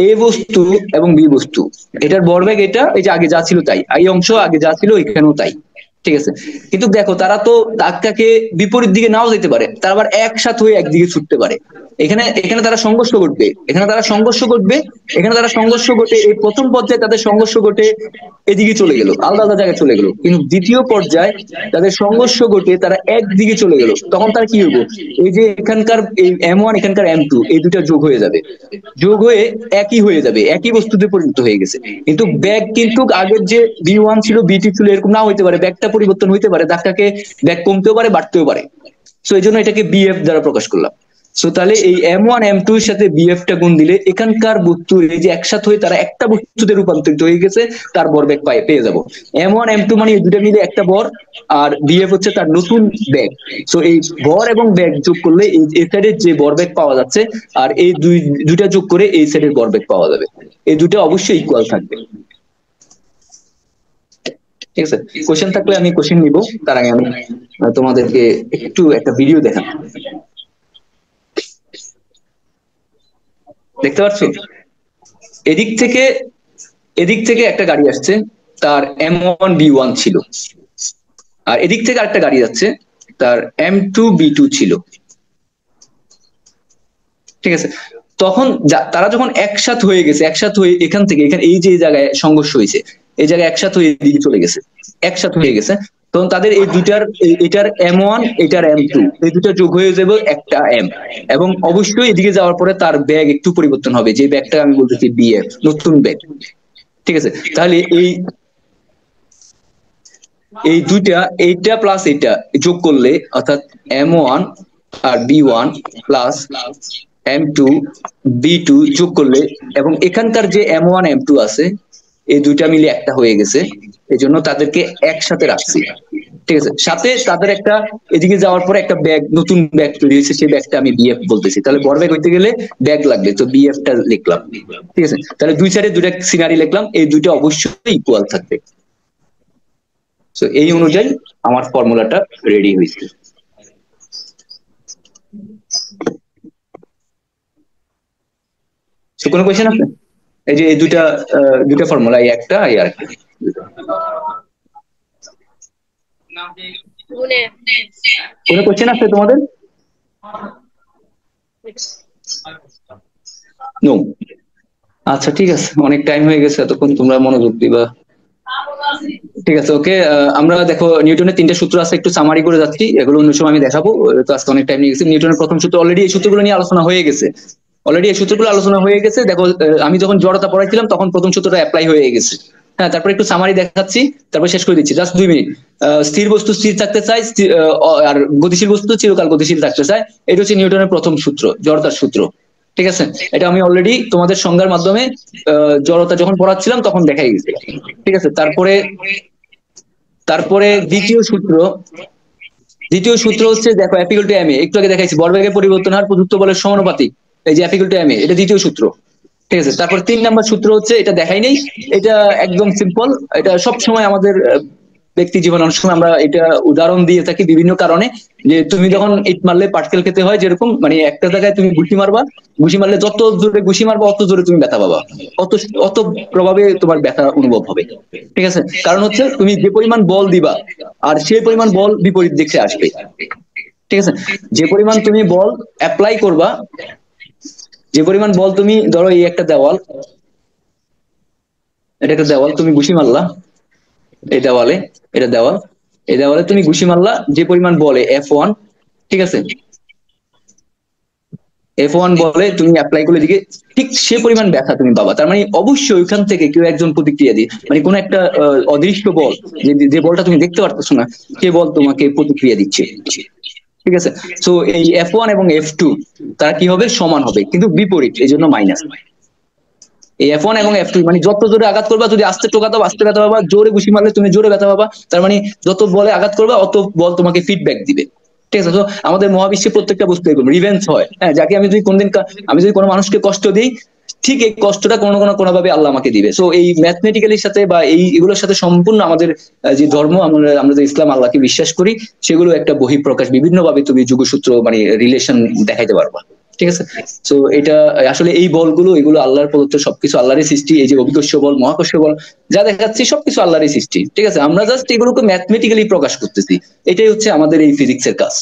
A: এ বস্তু এবং বি বস্তু, এটার ভরবেগ এটা, এই যে আগে যা ছিল তাই, এই অংশ আগে যা ছিল এখানেও তাই, ঠিক আছে? কিন্তু দেখো তারা তো ধাক্কাকে বিপরীত দিকে নাও যেতে পারে, তারা আবার একসাথে হয়ে একদিকে ছুটতে পারে। এখানে এখানে তারা সংঘর্ষ ঘটবে, এখানে তারা সংঘর্ষ ঘটবে, এখানে তারা সংঘর্ষ ঘটে, এই প্রথম পর্যায়ে তাদের সংঘর্ষ ঘটে এদিকে চলে গেল, আলাদা আলাদা জায়গায় চলে গেল। কিন্তু দ্বিতীয় পর্যায়ে তাদের সংঘর্ষ ঘটে তারা একদিকে চলে গেল, তখন তার কি হইব? এই যে এখানকার এই M1 এখানকার M2, এই দুটা যোগ হয়ে যাবে, যোগ হয়ে একই হয়ে যাবে, একই বস্তুতে পরিণত হয়ে গেছে। কিন্তু ব্যাগ কিন্তু আগের যে B1 ছিল B2 ছিল এরকম না হইতে পারে, ব্যাগটা পরিবর্তন হইতে পারে, ধাক্কাকে ব্যাগ কমতেও পারে বাড়তেও পারে। সো এই জন্য এটাকে BF দ্বারা প্রকাশ করলাম। সো তাহলে এই M1 M2 এর সাথে BF টা গুণ দিলে এখানকার বস্তু এই যে একসাথে হয়ে তারা একটা বস্তুতে রূপান্তরিত হয়ে গেছে, তার ভরবেগ পেয়ে যাব। M1 M2 মানে এই দুটো মিলে একটা ভর, আর BF হচ্ছে তার নতুন ব্যাগ। সো এই ভর এবং ব্যাগ যোগ করলে এই সাইডের যে ভরবেগ পাওয়া যাচ্ছে, আর এই দুইটা যোগ করে এই সাইডের ভরবেগ পাওয়া যাবে। এই দুটো অবশ্যই ইকুয়াল থাকবে, ঠিক আছে? কোশ্চেন থাকলে আমি কোশ্চেন নিব, তার আগে আমি তোমাদেরকে একটু একটা ভিডিও দেখাবো। দেখতে পাচ্ছ? এদিক থেকে একটা গাড়ি আসছে, তার M1B1 ছিল, আর এদিক থেকে আরেকটা গাড়ি যাচ্ছে, তার M2B2 ছিল, ঠিক আছে? তখন তারা যখন একসাথ হয়ে গেছে, একসাথ হয়ে এখান থেকে এখানে এই যে জায়গায় সংঘর্ষ হয়েছে, এই জায়গায় একসাথ হয়ে এদিকে চলে গেছে, একসাথ হয়ে গেছে, তখন তাদের এই দুইটার, এটার M1 এটার M2, এই দুটো যোগ হয়ে যাবে একটা M, এবং অবশ্যই এদিকে যাওয়ার পরে তার ব্যাগ একটু পরিবর্তন হবে, যে ব্যাগটা আমি বলতেছি BF, নতুন ব্যাগ, ঠিক আছে? তাহলে এই এই দুইটা, এইটা প্লাস এইটা যোগ করলে, অর্থাৎ M1 আর B1 প্লাস M2B2 যোগ করলে, এবং এখানকার যে M1 M2 আছে, এই দুইটা মিলে একটা হয়ে গেছে, এই জন্য তাদেরকে একসাথে রাখছি, ঠিক আছে? সাথে তাদের একটা এদিকে যাওয়ার পরে একটা ব্যাগ, নতুন ব্যাগ তৈরি হয়েছে, সেই ব্যাগটা আমি BF বলতেছি। তাহলে ভরবেগ হইতে গেলে ব্যাগ লাগবে, তো BF টা লিখলাম, ঠিক আছে? তাহলে দুই সাইডে দুইটা সিনারি লিখলাম, এই দুইটা অবশ্যই ইকুয়াল থাকবে। সো এই অনুযায়ী আমার ফর্মুলাটা রেডি হয়েছে। কোনো কোয়েশ্চেন আছে? এই যে এই দুইটা ফর্মুলা, এই একটা এই আরেকটা।
D: গুণে
A: কোনো কোশ্চেন আছে তোমাদের? নো। আচ্ছা ঠিক আছে, অনেক টাইম হয়ে গেছে, এতক্ষণ তোমরা মনোযোগ দিবা। ঠিক আছে, ওকে। আমরা দেখো নিউটনের 3টে সূত্র আছে, একটু সামারি করে যাচ্ছি, এগুলো অন্য সময় আমি দেখাবো, তো আজকে অনেক টাইম নিয়ে গেছে। নিউটনের প্রথম সূত্র অলরেডি এই সূত্রগুলো নিয়ে আলোচনা হয়ে গেছে, দেখো আমি যখন জড়তা পড়াইছিলাম তখন প্রথম সূত্রটা অ্যাপ্লাই হয়ে গেছে। হ্যাঁ, তারপর একটু সামারি দেখাচ্ছি, তারপর শেষ করে দিচ্ছি, জাস্ট 2 মিনিট। স্থির বস্তু স্থির থাকতে চায়, আর গতিশীল বস্তু চিরকাল গতিশীল থাকতে চায়। এটা হচ্ছে নিউটনের প্রথম সূত্র, জড়তার সূত্র। ঠিক আছে, এটা আমি অলরেডি তোমাদের সংজ্ঞার মাধ্যমে জড়তা যখন পড়াচ্ছিলাম তখন দেখাই গেছে। ঠিক আছে, তারপরে দ্বিতীয় সূত্র হচ্ছে দেখো অ্যাপিকল টু এম এ, একটু আগে দেখাইছি, ভরবেগের পরিবর্তন হার প্রযুক্ত বলের সমানুপাতিক। এই যে অ্যাপিকল টু এম এ, এটা দ্বিতীয় সূত্র। ঠিক আছে, তারপর 3 নম্বর সূত্র হচ্ছে, এটা দেখাই নেই, এটা একদম সিম্পল, এটা সব সময় আমাদের ব্যক্তি জীবনে অনেক সময় আমরা এটা উদাহরণ দিয়ে থাকি বিভিন্ন কারণে, যে তুমি যখন ইট মারলে পাটকেল খেতে হয়, যেরকম মানে একটা জায়গায় তুমি ঘুষি মারলে যত জোরে ঘুষি মারবা অত জোরে তুমি ব্যথা পাবা, অত অত প্রভাবে তোমার ব্যথা অনুভব হবে। ঠিক আছে, কারণ হচ্ছে তুমি যে পরিমাণ বল দিবা আর সেই পরিমাণ বল বিপরীত দিকে আসবে। ঠিক আছে, যে পরিমাণ তুমি বল অ্যাপ্লাই করবা, যে পরিমাণ বল তুমি ধরো এই একটা দেওয়াল, এটা একটা দেওয়াল, তুমি ঘুষি মারলা এই দেওয়ালে, এটা দেওয়াল, এই দেওয়ালে তুমি ঘুষি মারলা যে পরিমাণ বলে F1, ঠিক আছে, F1 বলে তুমি অ্যাপ্লাই করলে দিকে ঠিক সে পরিমাণ ব্যথা তুমি পাবা। তার মানে অবশ্যই ওইখান থেকে কেউ একজন প্রতিক্রিয়া দিয়ে, মানে কোন একটা অদৃশ্য বল, যে বলটা তুমি দেখতে পারতেছো না, সে বল তোমাকে প্রতিক্রিয়া দিচ্ছে। ঠিক আছে, তো এই F1 এবং F2 তারা কি হবে, সমান হবে, কিন্তু বিপরীত, এই জন্য মাইনাস। এই F1 এবং F2 মানে যত জোরে আঘাত করবা, যদি আস্তে টোকা দাও আস্তে ব্যথা পাবা, জোরে ঘুষি মারলে তুমি জোরে ব্যথা পাবা। তার মানে যত বলে আঘাত করবা অত বল তোমাকে ফিডব্যাক দিবে। ঠিক আছে, তো আমাদের মহাবিশ্বে প্রত্যেকটা বস্তু এরকম রিভেঞ্জ হয়। হ্যাঁ, যাকে আমি যদি কোনো মানুষকে কষ্ট দিই, ঠিক এই কষ্টটা কোনো ভাবে আল্লাহ আমাকে দিবে। সো এই ম্যাথমেটিক্যালির সাথে বা এগুলোর সাথে সম্পূর্ণ আমাদের যে ধর্ম, আমরা যে ইসলাম আল্লাহকে বিশ্বাস করি, সেগুলো একটা বহিঃপ্রকাশ, বিভিন্ন ভাবে তুমি যুগসূত্র মানে রিলেশন দেখাইতে পারবা। ঠিক আছে, তো এটা আসলে এই বলগুলো, এগুলো আল্লাহর প্রদত্ত, সবকিছু আল্লাহরই সৃষ্টি। এই যে অভিকর্ষ বল, মহাকর্ষ বল যা দেখাচ্ছি সবকিছু আল্লাহরই সৃষ্টি। ঠিক আছে, আমরা জাস্ট এগুলোকে ম্যাথমেটিক্যালি প্রকাশ করতেছি, এটাই হচ্ছে আমাদের এই ফিজিক্সের কাজ।